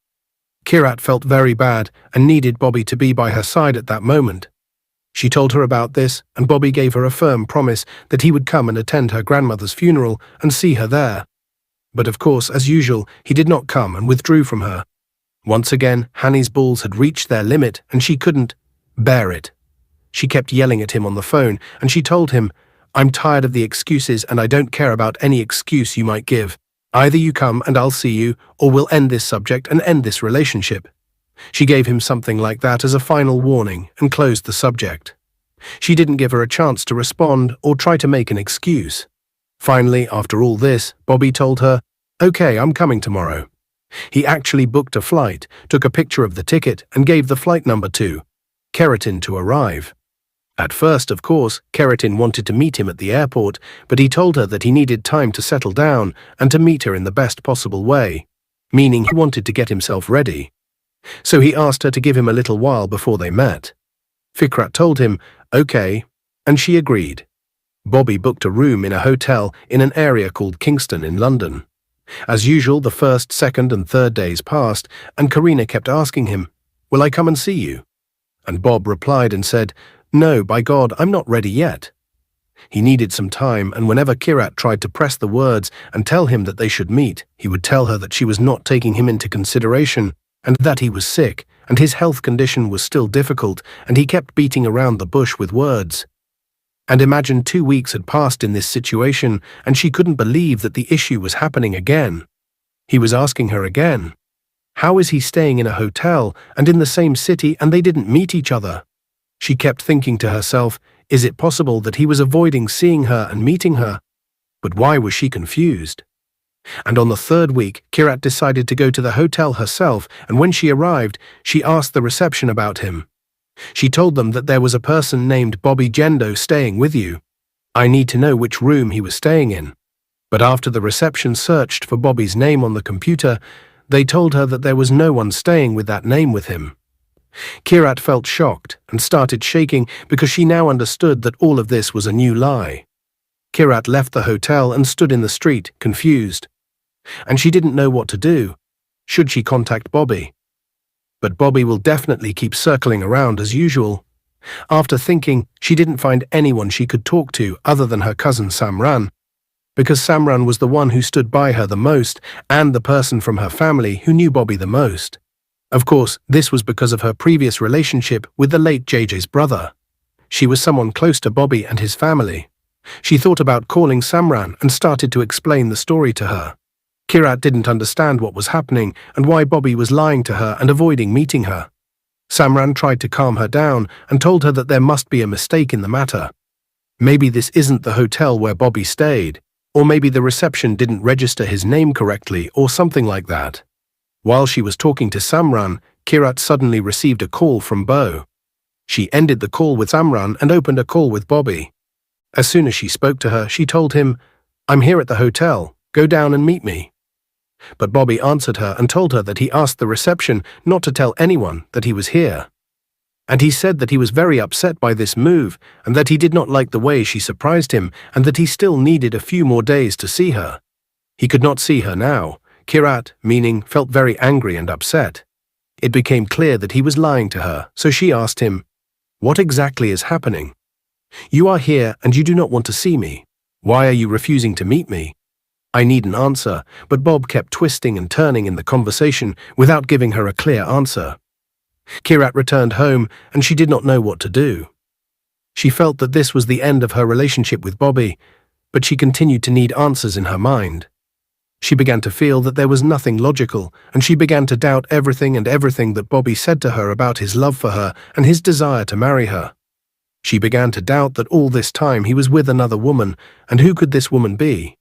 Kirat felt very bad and needed Bobby to be by her side at that moment. She told her about this, and Bobby gave her a firm promise that he would come and attend her grandmother's funeral and see her there. But of course, as usual, he did not come and withdrew from her. Once again, Hanny's balls had reached their limit and she couldn't bear it. She kept yelling at him on the phone, and she told him, "I'm tired of the excuses and I don't care about any excuse you might give. Either you come and I'll see you, or we'll end this subject and end this relationship." She gave him something like that as a final warning and closed the subject. She didn't give her a chance to respond or try to make an excuse. Finally, after all this, Bobby told her, "Okay, I'm coming tomorrow." He actually booked a flight, took a picture of the ticket, and gave the flight number to Keratin to arrive. At first, of course, Keratin wanted to meet him at the airport, but he told her that he needed time to settle down and to meet her in the best possible way, meaning he wanted to get himself ready. So he asked her to give him a little while before they met. Fikrat told him, "Okay," and she agreed. Bobby booked a room in a hotel in an area called Kingston in London. As usual, the first, second, and third days passed, and Karina kept asking him, "Will I come and see you?" And Bob replied and said, "No, by God, I'm not ready yet." He needed some time, and whenever Kirat tried to press the words and tell him that they should meet, he would tell her that she was not taking him into consideration, and that he was sick, and his health condition was still difficult, and he kept beating around the bush with words. And imagine 2 weeks had passed in this situation, and she couldn't believe that the issue was happening again. He was asking her again. How is he staying in a hotel and in the same city and they didn't meet each other? She kept thinking to herself, is it possible that he was avoiding seeing her and meeting her? But why was she confused? And on the third week, Kirat decided to go to the hotel herself, and when she arrived, she asked the reception about him. She told them that there was a person named Bobby Gendo staying with you. I need to know which room he was staying in. But after the reception searched for Bobby's name on the computer, they told her that there was no one staying with that name with him. Kirat felt shocked and started shaking because she now understood that all of this was a new lie. Kirat left the hotel and stood in the street, confused. And she didn't know what to do. Should she contact Bobby? But Bobby will definitely keep circling around as usual. After thinking, she didn't find anyone she could talk to other than her cousin Samran, because Samran was the one who stood by her the most and the person from her family who knew Bobby the most. Of course, this was because of her previous relationship with the late JJ's brother. She was someone close to Bobby and his family. She thought about calling Samran and started to explain the story to her. Kirat didn't understand what was happening and why Bobby was lying to her and avoiding meeting her. Samran tried to calm her down and told her that there must be a mistake in the matter. Maybe this isn't the hotel where Bobby stayed, or maybe the reception didn't register his name correctly or something like that. While she was talking to Samran, Kirat suddenly received a call from Bo. She ended the call with Samran and opened a call with Bobby. As soon as she spoke to her, she told him, "I'm here at the hotel. Go down and meet me." But Bobby answered her and told her that he asked the reception not to tell anyone that he was here. And he said that he was very upset by this move and that he did not like the way she surprised him and that he still needed a few more days to see her. He could not see her now. Kirat, meaning, felt very angry and upset. It became clear that he was lying to her, so she asked him, "What exactly is happening? You are here and you do not want to see me. Why are you refusing to meet me?" I need an answer, but Bob kept twisting and turning in the conversation without giving her a clear answer. Kirat returned home and she did not know what to do. She felt that this was the end of her relationship with Bobby, but she continued to need answers in her mind. She began to feel that there was nothing logical, and she began to doubt everything that Bobby said to her about his love for her and his desire to marry her. She began to doubt that all this time he was with another woman, and who could this woman be?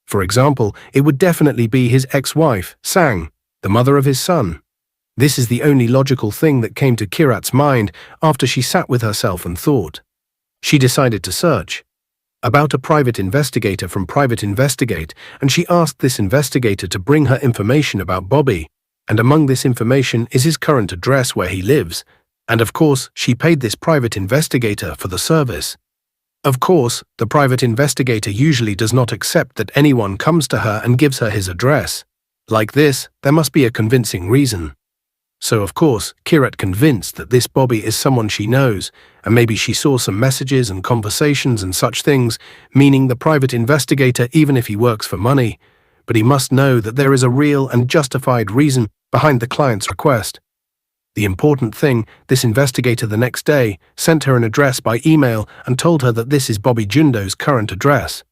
For example, it would definitely be his ex-wife, Sang, the mother of his son. This is the only logical thing that came to Kirat's mind after she sat with herself and thought. She decided to search about a private investigator from Private Investigate, and she asked this investigator to bring her information about Bobby, and among this information is his current address where he lives, and of course she paid this private investigator for the service. Of course, the private investigator usually does not accept that anyone comes to her and gives her his address. Like this, there must be a convincing reason. So of course, Kirat convinced that this Bobby is someone she knows, and maybe she saw some messages and conversations and such things, meaning the private investigator, even if he works for money, but he must know that there is a real and justified reason behind the client's request. The important thing, this investigator the next day sent her an address by email and told her that this is Bobby Jundo's current address.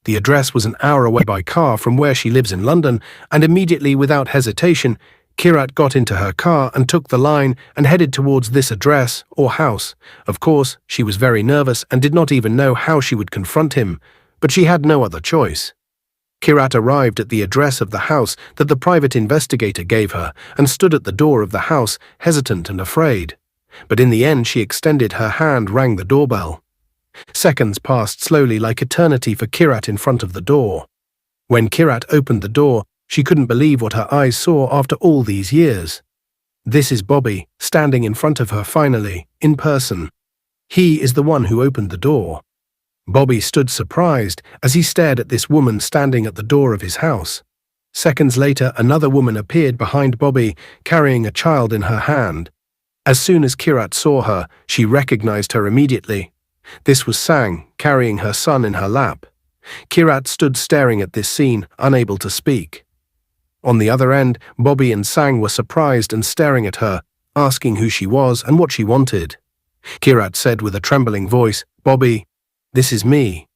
The address was an hour away by car from where she lives in London, and immediately, without hesitation, Kirat got into her car and took the line and headed towards this address or house. Of course, she was very nervous and did not even know how she would confront him, but she had no other choice. Kirat arrived at the address of the house that the private investigator gave her and stood at the door of the house, hesitant and afraid. But in the end, she extended her hand, rang the doorbell. Seconds passed slowly like eternity for Kirat in front of the door. When Kirat opened the door, she couldn't believe what her eyes saw after all these years. This is Bobby, standing in front of her finally, in person. He is the one who opened the door. Bobby stood surprised as he stared at this woman standing at the door of his house. Seconds later, another woman appeared behind Bobby, carrying a child in her hand. As soon as Kirat saw her, she recognized her immediately. This was Sang, carrying her son in her lap. Kirat stood staring at this scene, unable to speak. On the other end, Bobby and Sang were surprised and staring at her, asking who she was and what she wanted. Kirat said with a trembling voice, "Bobby, this is me."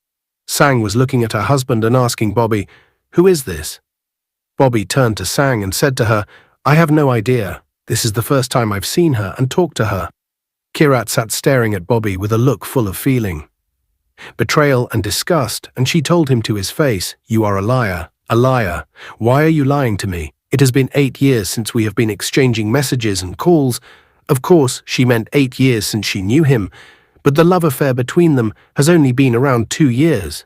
Sang was looking at her husband and asking Bobby, "Who is this?" Bobby turned to Sang and said to her, "I have no idea. This is the first time I've seen her and talked to her." Kirat sat staring at Bobby with a look full of feeling, betrayal and disgust, and she told him to his face, "You are a liar. A liar. Why are you lying to me? It has been 8 years since we have been exchanging messages and calls." Of course, she meant 8 years since she knew him, but the love affair between them has only been around 2 years.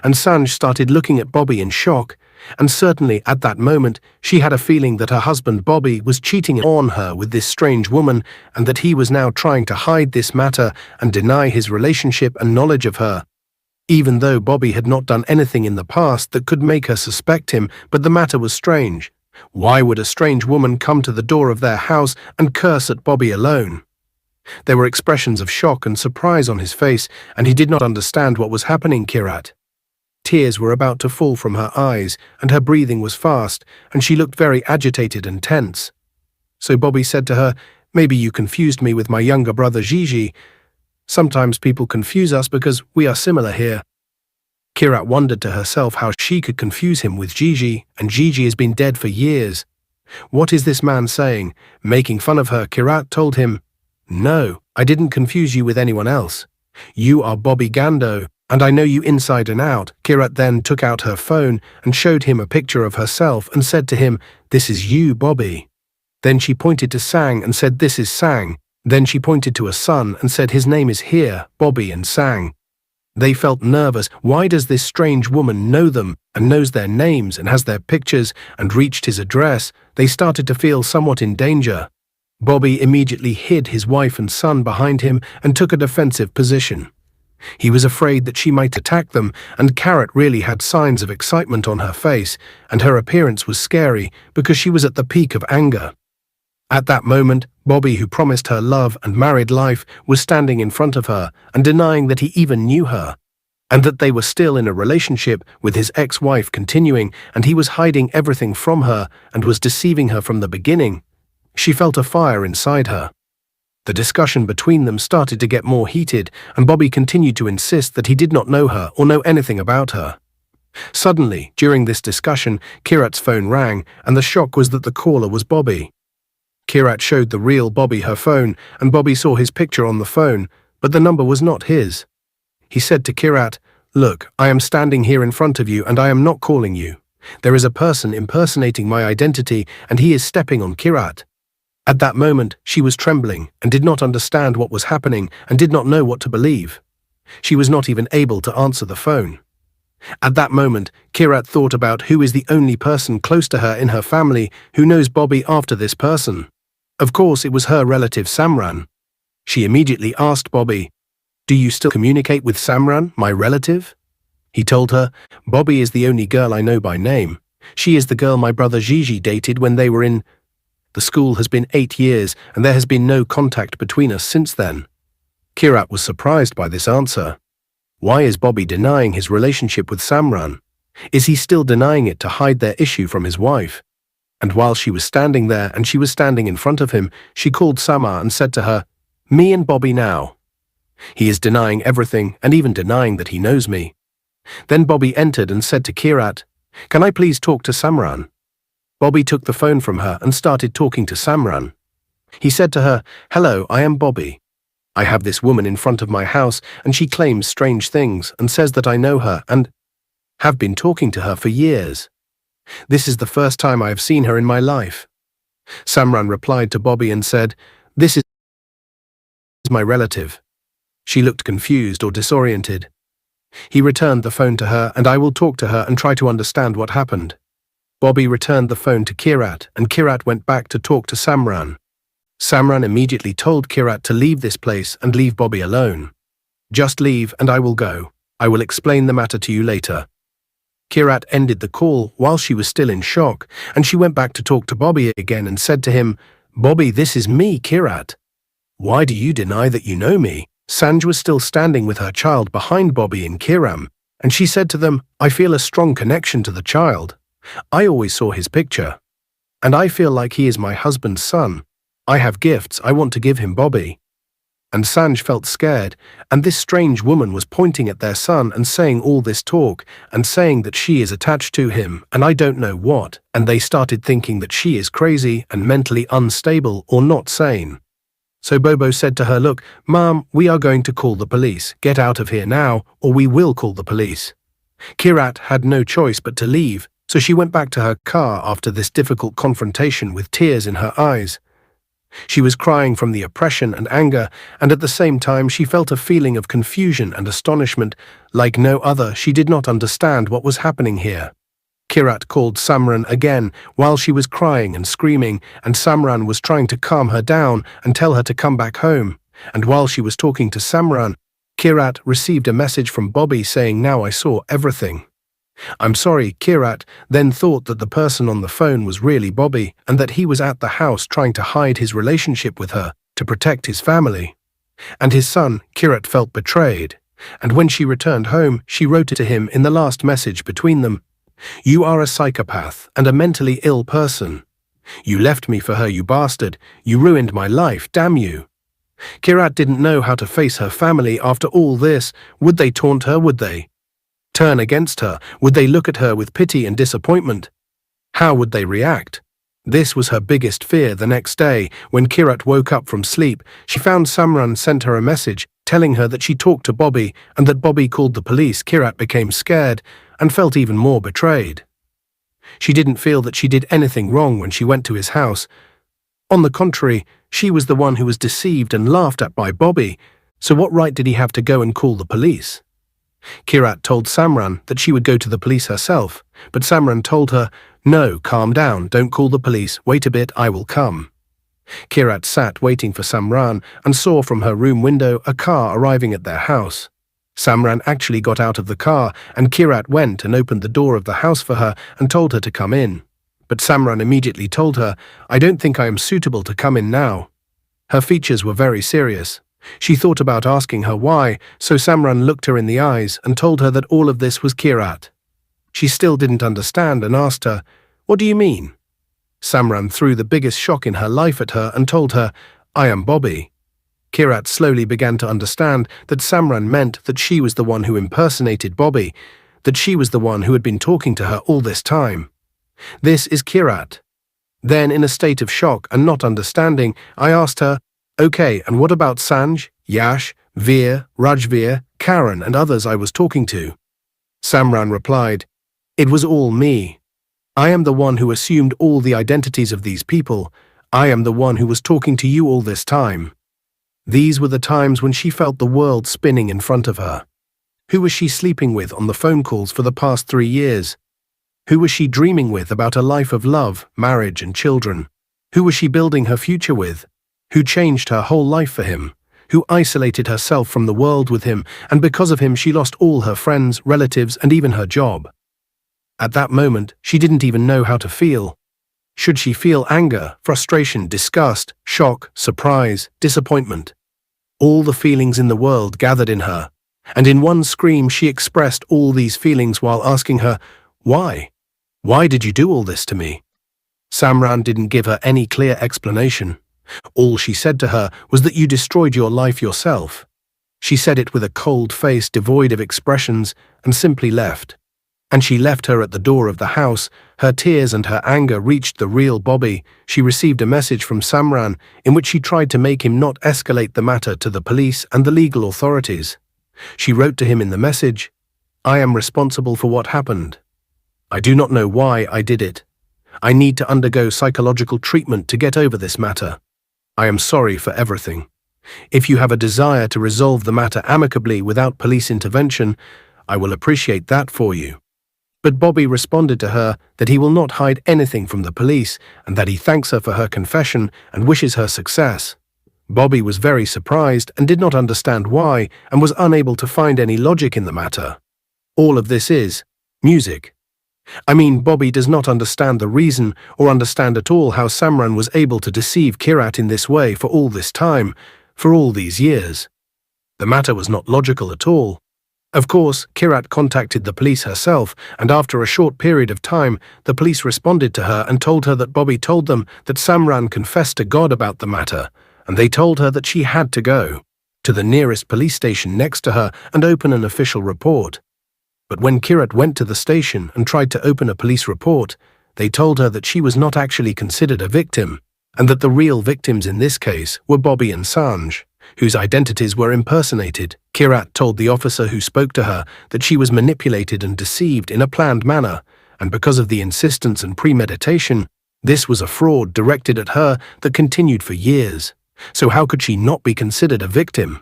And Sanj started looking at Bobby in shock, and certainly at that moment she had a feeling that her husband Bobby was cheating on her with this strange woman, and that he was now trying to hide this matter and deny his relationship and knowledge of her. Even though Bobby had not done anything in the past that could make her suspect him, but the matter was strange. Why would a strange woman come to the door of their house and curse at Bobby alone? There were expressions of shock and surprise on his face, and he did not understand what was happening. Kirat. Tears were about to fall from her eyes, and her breathing was fast, and she looked very agitated and tense. So Bobby said to her, "Maybe you confused me with my younger brother Gigi. Sometimes people confuse us because we are similar here." Kirat wondered to herself how she could confuse him with Gigi, and Gigi has been dead for years. What is this man saying? Making fun of her, Kirat told him, "No, I didn't confuse you with anyone else. You are Bobby Gando, and I know you inside and out." Kirat then took out her phone and showed him a picture of herself and said to him, "This is you, Bobby." Then she pointed to Sang and said, "This is Sang." Then she pointed to a son and said, "His name is here, Bobby and Sang." They felt nervous. Why does this strange woman know them and knows their names and has their pictures and reached his address? They started to feel somewhat in danger. Bobby immediately hid his wife and son behind him and took a defensive position. He was afraid that she might attack them, and Kirat really had signs of excitement on her face, and her appearance was scary because she was at the peak of anger. At that moment, Bobby, who promised her love and married life, was standing in front of her and denying that he even knew her, and that they were still in a relationship with his ex-wife continuing, and he was hiding everything from her and was deceiving her from the beginning. She felt a fire inside her. The discussion between them started to get more heated, and Bobby continued to insist that he did not know her or know anything about her. Suddenly, during this discussion, Kirat's phone rang, and the shock was that the caller was Bobby. Kirat showed the real Bobby her phone, and Bobby saw his picture on the phone, but the number was not his. He said to Kirat, "Look, I am standing here in front of you and I am not calling you. There is a person impersonating my identity and he is stepping on Kirat." At that moment, she was trembling and did not understand what was happening and did not know what to believe. She was not even able to answer the phone. At that moment, Kirat thought about who is the only person close to her in her family who knows Bobby after this person. Of course, it was her relative Samran. She immediately asked Bobby, Do you still communicate with Samran, my relative? He told her, Bobby is the only girl I know by name. She is the girl my brother Gigi dated when they were in. The school has been 8 years and there has been no contact between us since then. Kirat was surprised by this answer. Why is Bobby denying his relationship with Samran? Is he still denying it to hide their issue from his wife? And while she was standing there and she was standing in front of him, she called Sama and said to her, Me and Bobby now. He is denying everything and even denying that he knows me. Then Bobby entered and said to Kirat, Can I please talk to Samran? Bobby took the phone from her and started talking to Samran. He said to her, Hello, I am Bobby. I have this woman in front of my house and she claims strange things and says that I know her and have been talking to her for years. This is the first time I have seen her in my life. Samran replied to Bobby and said, This is my relative. She looked confused or disoriented. He returned the phone to her and I will talk to her and try to understand what happened. Bobby returned the phone to Kirat and Kirat went back to talk to Samran. Samran immediately told Kirat to leave this place and leave Bobby alone. Just leave and I will go. I will explain the matter to you later. Kirat ended the call while she was still in shock and she went back to talk to Bobby again and said to him, Bobby, this is me, Kirat. Why do you deny that you know me? Sanj was still standing with her child behind Bobby and Kiram, and she said to them, I feel a strong connection to the child. I always saw his picture. And I feel like he is my husband's son. I have gifts, I want to give him Bobby. And Sanj felt scared, and this strange woman was pointing at their son and saying all this talk, and saying that she is attached to him, and I don't know what, and they started thinking that she is crazy and mentally unstable or not sane. So Bobo said to her, Look, Mom, we are going to call the police. Get out of here now, or we will call the police. Kirat had no choice but to leave, so she went back to her car after this difficult confrontation with tears in her eyes. She was crying from the oppression and anger, and at the same time she felt a feeling of confusion and astonishment. Like no other, she did not understand what was happening here. Kirat called Samran again while she was crying and screaming, and Samran was trying to calm her down and tell her to come back home. And while she was talking to Samran, Kirat received a message from Bobby saying, Now I saw everything. I'm sorry, Kirat then thought that the person on the phone was really Bobby and that he was at the house trying to hide his relationship with her to protect his family. And his son, Kirat, felt betrayed. And when she returned home, she wrote it to him in the last message between them. You are a psychopath and a mentally ill person. You left me for her, you bastard. You ruined my life, damn you. Kirat didn't know how to face her family after all this. Would they taunt her? Would they turn against her? Would they look at her with pity and disappointment? How would they react? This was her biggest fear. The next day, when Kirat woke up from sleep, she found Samran sent her a message telling her that she talked to Bobby and that Bobby called the police. Kirat became scared and felt even more betrayed. She didn't feel that she did anything wrong when she went to his house. On the contrary, she was the one who was deceived and laughed at by Bobby, so what right did he have to go and call the police? Kirat told Samran that she would go to the police herself, but Samran told her, No, calm down, don't call the police, wait a bit, I will come. Kirat sat waiting for Samran and saw from her room window a car arriving at their house. Samran actually got out of the car and Kirat went and opened the door of the house for her and told her to come in. But Samran immediately told her, I don't think I am suitable to come in now. Her features were very serious. She thought about asking her why, so Samran looked her in the eyes and told her that all of this was Kirat. She still didn't understand and asked her, What do you mean? Samran threw the biggest shock in her life at her and told her, I am Bobby. Kirat slowly began to understand that Samran meant that she was the one who impersonated Bobby, that she was the one who had been talking to her all this time. This is Kirat. Then, in a state of shock and not understanding, I asked her, Okay, and what about Sanj, Yash, Veer, Rajveer, Karan and others I was talking to? Samran replied, It was all me. I am the one who assumed all the identities of these people. I am the one who was talking to you all this time. These were the times when she felt the world spinning in front of her. Who was she sleeping with on the phone calls for the past 3 years? Who was she dreaming with about a life of love, marriage and children? Who was she building her future with? Who changed her whole life for him? who isolated herself from the world with him, and because of him she lost all her friends, relatives, and even her job. At that moment, she didn't even know how to feel. Should she feel anger, frustration, disgust, shock, surprise, disappointment? All the feelings in the world gathered in her, and in one scream she expressed all these feelings while asking her, "Why? Why did you do all this to me?" Samran didn't give her any clear explanation. All she said to her was that you destroyed your life yourself. She said it with a cold face devoid of expressions and simply left. And she left her at the door of the house. Her tears and her anger reached the real Bobby. She received a message from Samran in which she tried to make him not escalate the matter to the police and the legal authorities. She wrote to him in the message, "I am responsible for what happened. I do not know why I did it. I need to undergo psychological treatment to get over this matter. I am sorry for everything. If you have a desire to resolve the matter amicably without police intervention, I will appreciate that for you." But Bobby responded to her that he will not hide anything from the police and that he thanks her for her confession and wishes her success. Bobby was very surprised and did not understand why and was unable to find any logic in the matter. All of this is music. I mean, Bobby does not understand the reason or understand at all how Samran was able to deceive Kirat in this way for all this time, for all these years. The matter was not logical at all. Of course, Kirat contacted the police herself, and after a short period of time, the police responded to her and told her that Bobby told them that Samran confessed to God about the matter, and they told her that she had to go to the nearest police station next to her and open an official report. But when Kirat went to the station and tried to open a police report, they told her that she was not actually considered a victim, and that the real victims in this case were Bobby and Sanj, whose identities were impersonated. Kirat told the officer who spoke to her that she was manipulated and deceived in a planned manner, and because of the insistence and premeditation, this was a fraud directed at her that continued for years. So how could she not be considered a victim?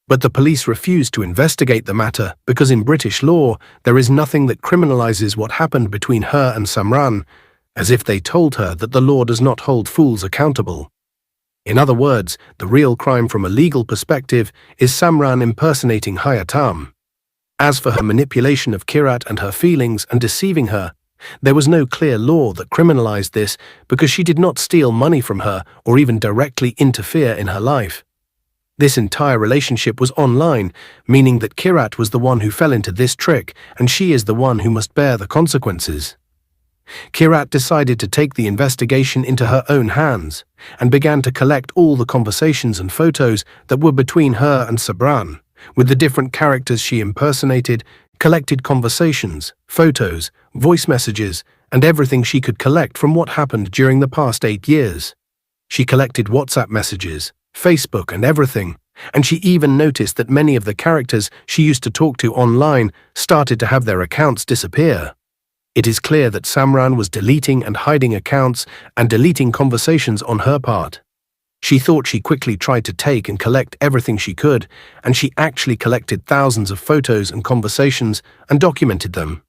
But the police refused to investigate the matter because in British law there is nothing that criminalizes what happened between her and Samran, as if they told her that the law does not hold fools accountable. In other words, the real crime from a legal perspective is Samran impersonating Hayatam. As for her manipulation of Kirat and her feelings and deceiving her, there was no clear law that criminalized this because she did not steal money from her or even directly interfere in her life. This entire relationship was online, meaning that Kirat was the one who fell into this trick and she is the one who must bear the consequences. Kirat decided to take the investigation into her own hands and began to collect all the conversations and photos that were between her and Sabran, with the different characters she impersonated, collected conversations, photos, voice messages, and everything she could collect from what happened during the past 8 years. She collected WhatsApp messages, Facebook, and everything, and she even noticed that many of the characters she used to talk to online started to have their accounts disappear. It is clear that Samran was deleting and hiding accounts and deleting conversations on her part. She thought she quickly tried to take and collect everything she could, and she actually collected thousands of photos and conversations and documented them.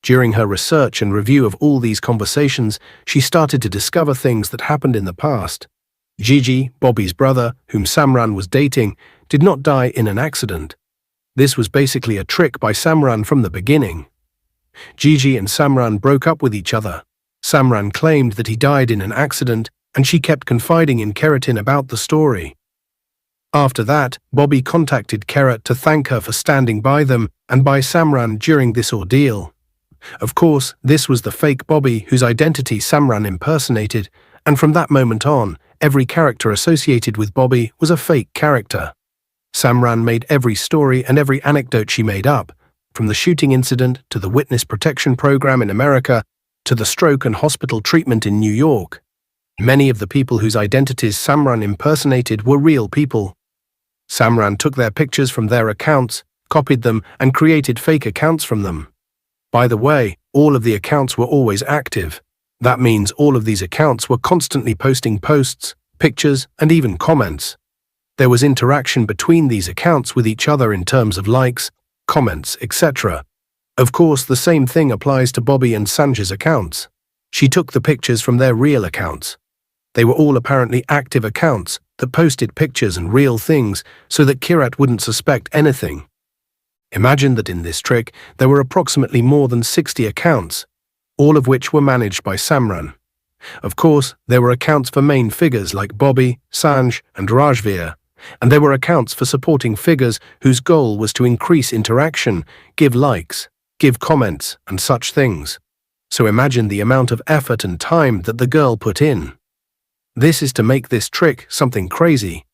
During her research and review of all these conversations, she started to discover things that happened in the past. Gigi, Bobby's brother, whom Samran was dating, did not die in an accident. This was basically a trick by Samran from the beginning. Gigi and Samran broke up with each other. Samran claimed that he died in an accident, and she kept confiding in Keratin about the story. After that, Bobby contacted Kerat to thank her for standing by them and by Samran during this ordeal. Of course, this was the fake Bobby whose identity Samran impersonated, and from that moment on, every character associated with Bobby was a fake character. Samran made every story and every anecdote she made up, from the shooting incident to the witness protection program in America to the stroke and hospital treatment in New York. Many of the people whose identities Samran impersonated were real people. Samran took their pictures from their accounts, copied them, and created fake accounts from them. By the way, all of the accounts were always active. That means all of these accounts were constantly posting posts, pictures, and even comments. There was interaction between these accounts with each other in terms of likes, comments, etc. Of course, the same thing applies to Bobby and Sanj's accounts. She took the pictures from their real accounts. They were all apparently active accounts, that posted pictures and real things so that Kirat wouldn't suspect anything. Imagine that in this trick there were approximately more than 60 accounts, all of which were managed by Samran. Of course, there were accounts for main figures like Bobby, Sanj, and Rajveer, and there were accounts for supporting figures whose goal was to increase interaction, give likes, give comments, and such things. So imagine the amount of effort and time that the girl put in. This is to make this trick something crazy.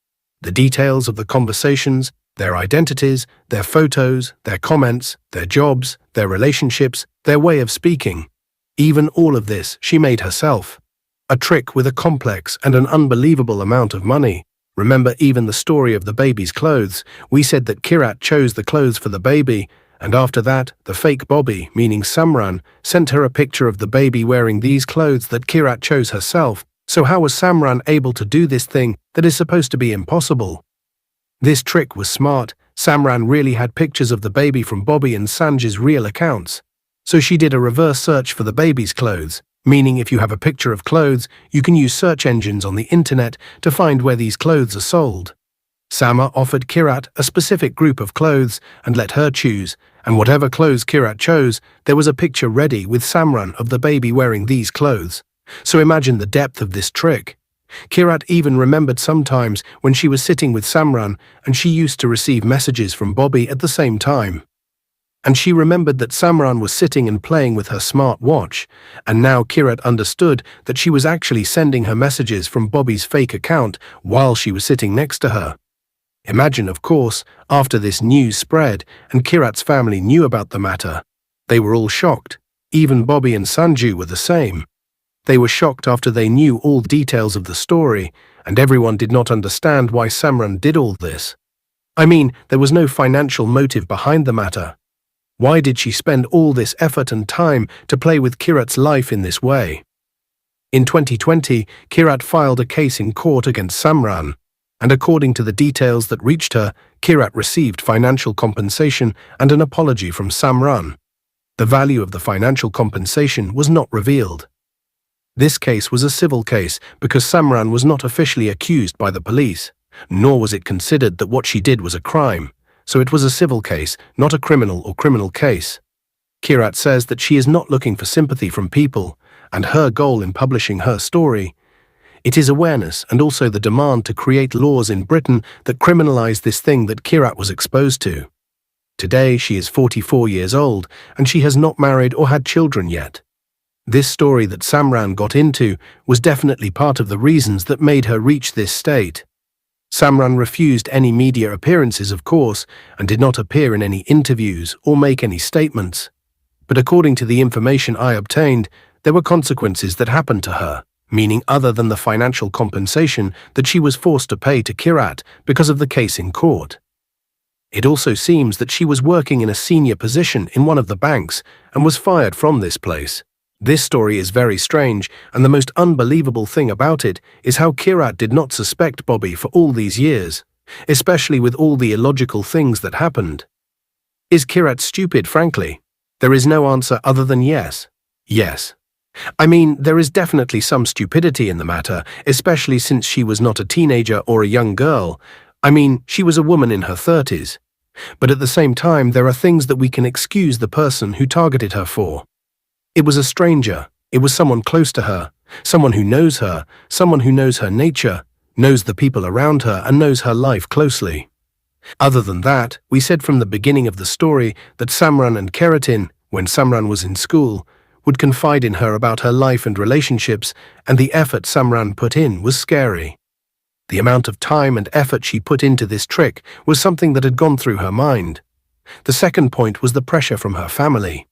The details of the conversations, their identities, their photos, their comments, their jobs, their relationships, their way of speaking. Even all of this she made herself. A trick with a complex and an unbelievable amount of money. Remember even the story of the baby's clothes. We said that Kirat chose the clothes for the baby, and after that, the fake Bobby, meaning Samran, sent her a picture of the baby wearing these clothes that Kirat chose herself. So how was Samran able to do this thing that is supposed to be impossible? This trick was smart. Samran really had pictures of the baby from Bobby and Sanj's real accounts. So she did a reverse search for the baby's clothes, meaning if you have a picture of clothes, you can use search engines on the internet to find where these clothes are sold. Sama offered Kirat a specific group of clothes and let her choose, and whatever clothes Kirat chose, there was a picture ready with Samran of the baby wearing these clothes. So imagine the depth of this trick. Kirat even remembered sometimes when she was sitting with Samran and she used to receive messages from Bobby at the same time. And she remembered that Samran was sitting and playing with her smart watch, and now Kirat understood that she was actually sending her messages from Bobby's fake account while she was sitting next to her. Imagine, of course, after this news spread and Kirat's family knew about the matter. They were all shocked. Even Bobby and Sanju were the same. They were shocked after they knew all the details of the story, and everyone did not understand why Samran did all this. I mean, there was no financial motive behind the matter. Why did she spend all this effort and time to play with Kirat's life in this way? In 2020, Kirat filed a case in court against Samran, and according to the details that reached her, Kirat received financial compensation and an apology from Samran. The value of the financial compensation was not revealed. This case was a civil case because Samran was not officially accused by the police, nor was it considered that what she did was a crime, so it was a civil case, not a criminal or criminal case. Kirat says that she is not looking for sympathy from people, and her goal in publishing her story, it is awareness and also the demand to create laws in Britain that criminalize this thing that Kirat was exposed to. Today she is 44 years old and she has not married or had children yet. This story that Samran got into was definitely part of the reasons that made her reach this state. Samran refused any media appearances, of course, and did not appear in any interviews or make any statements. But according to the information I obtained, there were consequences that happened to her, meaning other than the financial compensation that she was forced to pay to Kirat because of the case in court. It also seems that she was working in a senior position in one of the banks and was fired from this place. This story is very strange, and the most unbelievable thing about it is how Kirat did not suspect Bobby for all these years, especially with all the illogical things that happened. Is Kirat stupid, frankly? There is no answer other than yes. Yes. I mean, there is definitely some stupidity in the matter, especially since she was not a teenager or a young girl. I mean, she was a woman in her 30s. But at the same time, there are things that we can excuse the person who targeted her for. It was a stranger. It was someone close to her, someone who knows her, someone who knows her nature, knows the people around her, and knows her life closely. Other than that, we said from the beginning of the story that Samran and Keratin, when Samran was in school, would confide in her about her life and relationships, and the effort Samran put in was scary. The amount of time and effort she put into this trick was something that had gone through her mind. The second point was the pressure from her family.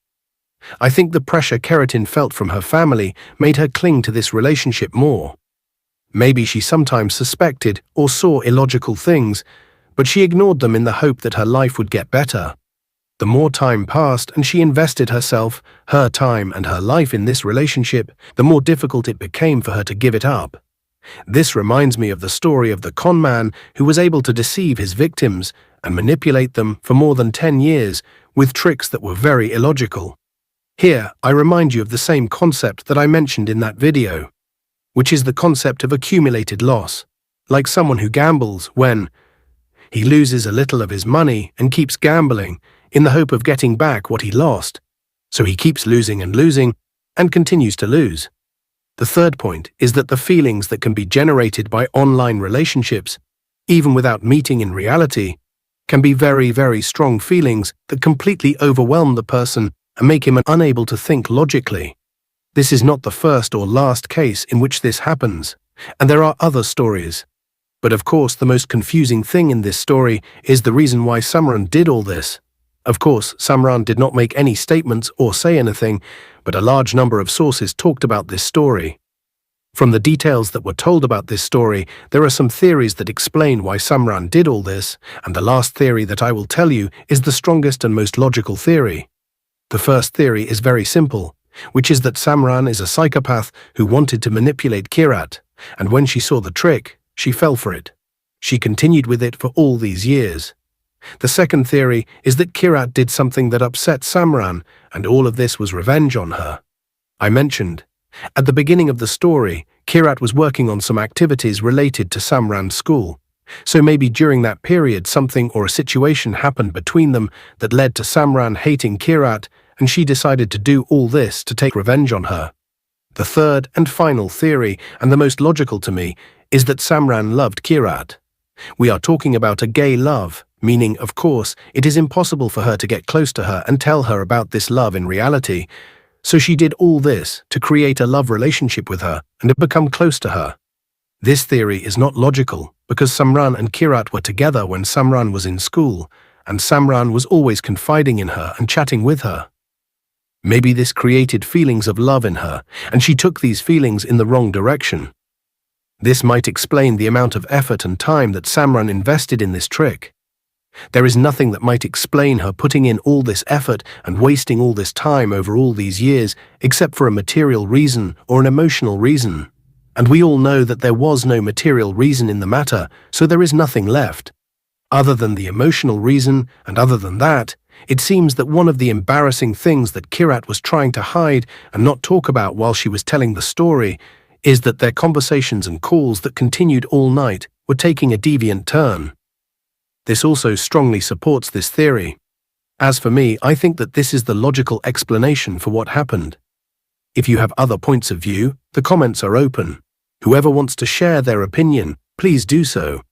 I think the pressure Keratin felt from her family made her cling to this relationship more. Maybe she sometimes suspected or saw illogical things, but she ignored them in the hope that her life would get better. The more time passed and she invested herself, her time and her life in this relationship, the more difficult it became for her to give it up. This reminds me of the story of the con man who was able to deceive his victims and manipulate them for more than 10 years with tricks that were very illogical. Here, I remind you of the same concept that I mentioned in that video, which is the concept of accumulated loss. like someone who gambles when he loses a little of his money and keeps gambling in the hope of getting back what he lost. So he keeps losing and continues to lose. The third point is that the feelings that can be generated by online relationships, even without meeting in reality, can be very, very strong feelings that completely overwhelm the person and make him unable to think logically. This is not the first or last case in which this happens, and there are other stories. But of course, the most confusing thing in this story is the reason why Samran did all this. Of course, Samran did not make any statements or say anything, but a large number of sources talked about this story. From the details that were told about this story, there are some theories that explain why Samran did all this, and the last theory that I will tell you is the strongest and most logical theory. The first theory is very simple, which is that Samran is a psychopath who wanted to manipulate Kirat, and when she saw the trick, she fell for it. She continued with it for all these years. The second theory is that Kirat did something that upset Samran, and all of this was revenge on her. I mentioned, at the beginning of the story, Kirat was working on some activities related to Samran's school. So maybe during that period something or a situation happened between them that led to Samran hating Kirat, and she decided to do all this to take revenge on her. The third and final theory, and the most logical to me, is that Samran loved Kirat. We are talking about a gay love, meaning, of course, it is impossible for her to get close to her and tell her about this love in reality. So she did all this to create a love relationship with her and to become close to her. This theory is not logical because Samran and Kirat were together when Samran was in school, and Samran was always confiding in her and chatting with her. Maybe this created feelings of love in her, and she took these feelings in the wrong direction. This might explain the amount of effort and time that Samran invested in this trick. There is nothing that might explain her putting in all this effort and wasting all this time over all these years except for a material reason or an emotional reason. And we all know that there was no material reason in the matter, so there is nothing left. Other than the emotional reason, and other than that, it seems that one of the embarrassing things that Kirat was trying to hide and not talk about while she was telling the story is that their conversations and calls that continued all night were taking a deviant turn. This also strongly supports this theory. As for me, I think that this is the logical explanation for what happened. If you have other points of view, the comments are open. Whoever wants to share their opinion, please do so.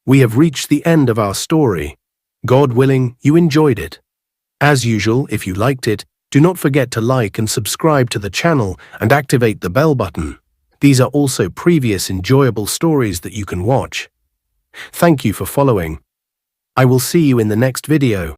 We have reached the end of our story. God willing, you enjoyed it. As usual, if you liked it, do not forget to like and subscribe to the channel and activate the bell button. These are also previous enjoyable stories that you can watch. Thank you for following. I will see you in the next video.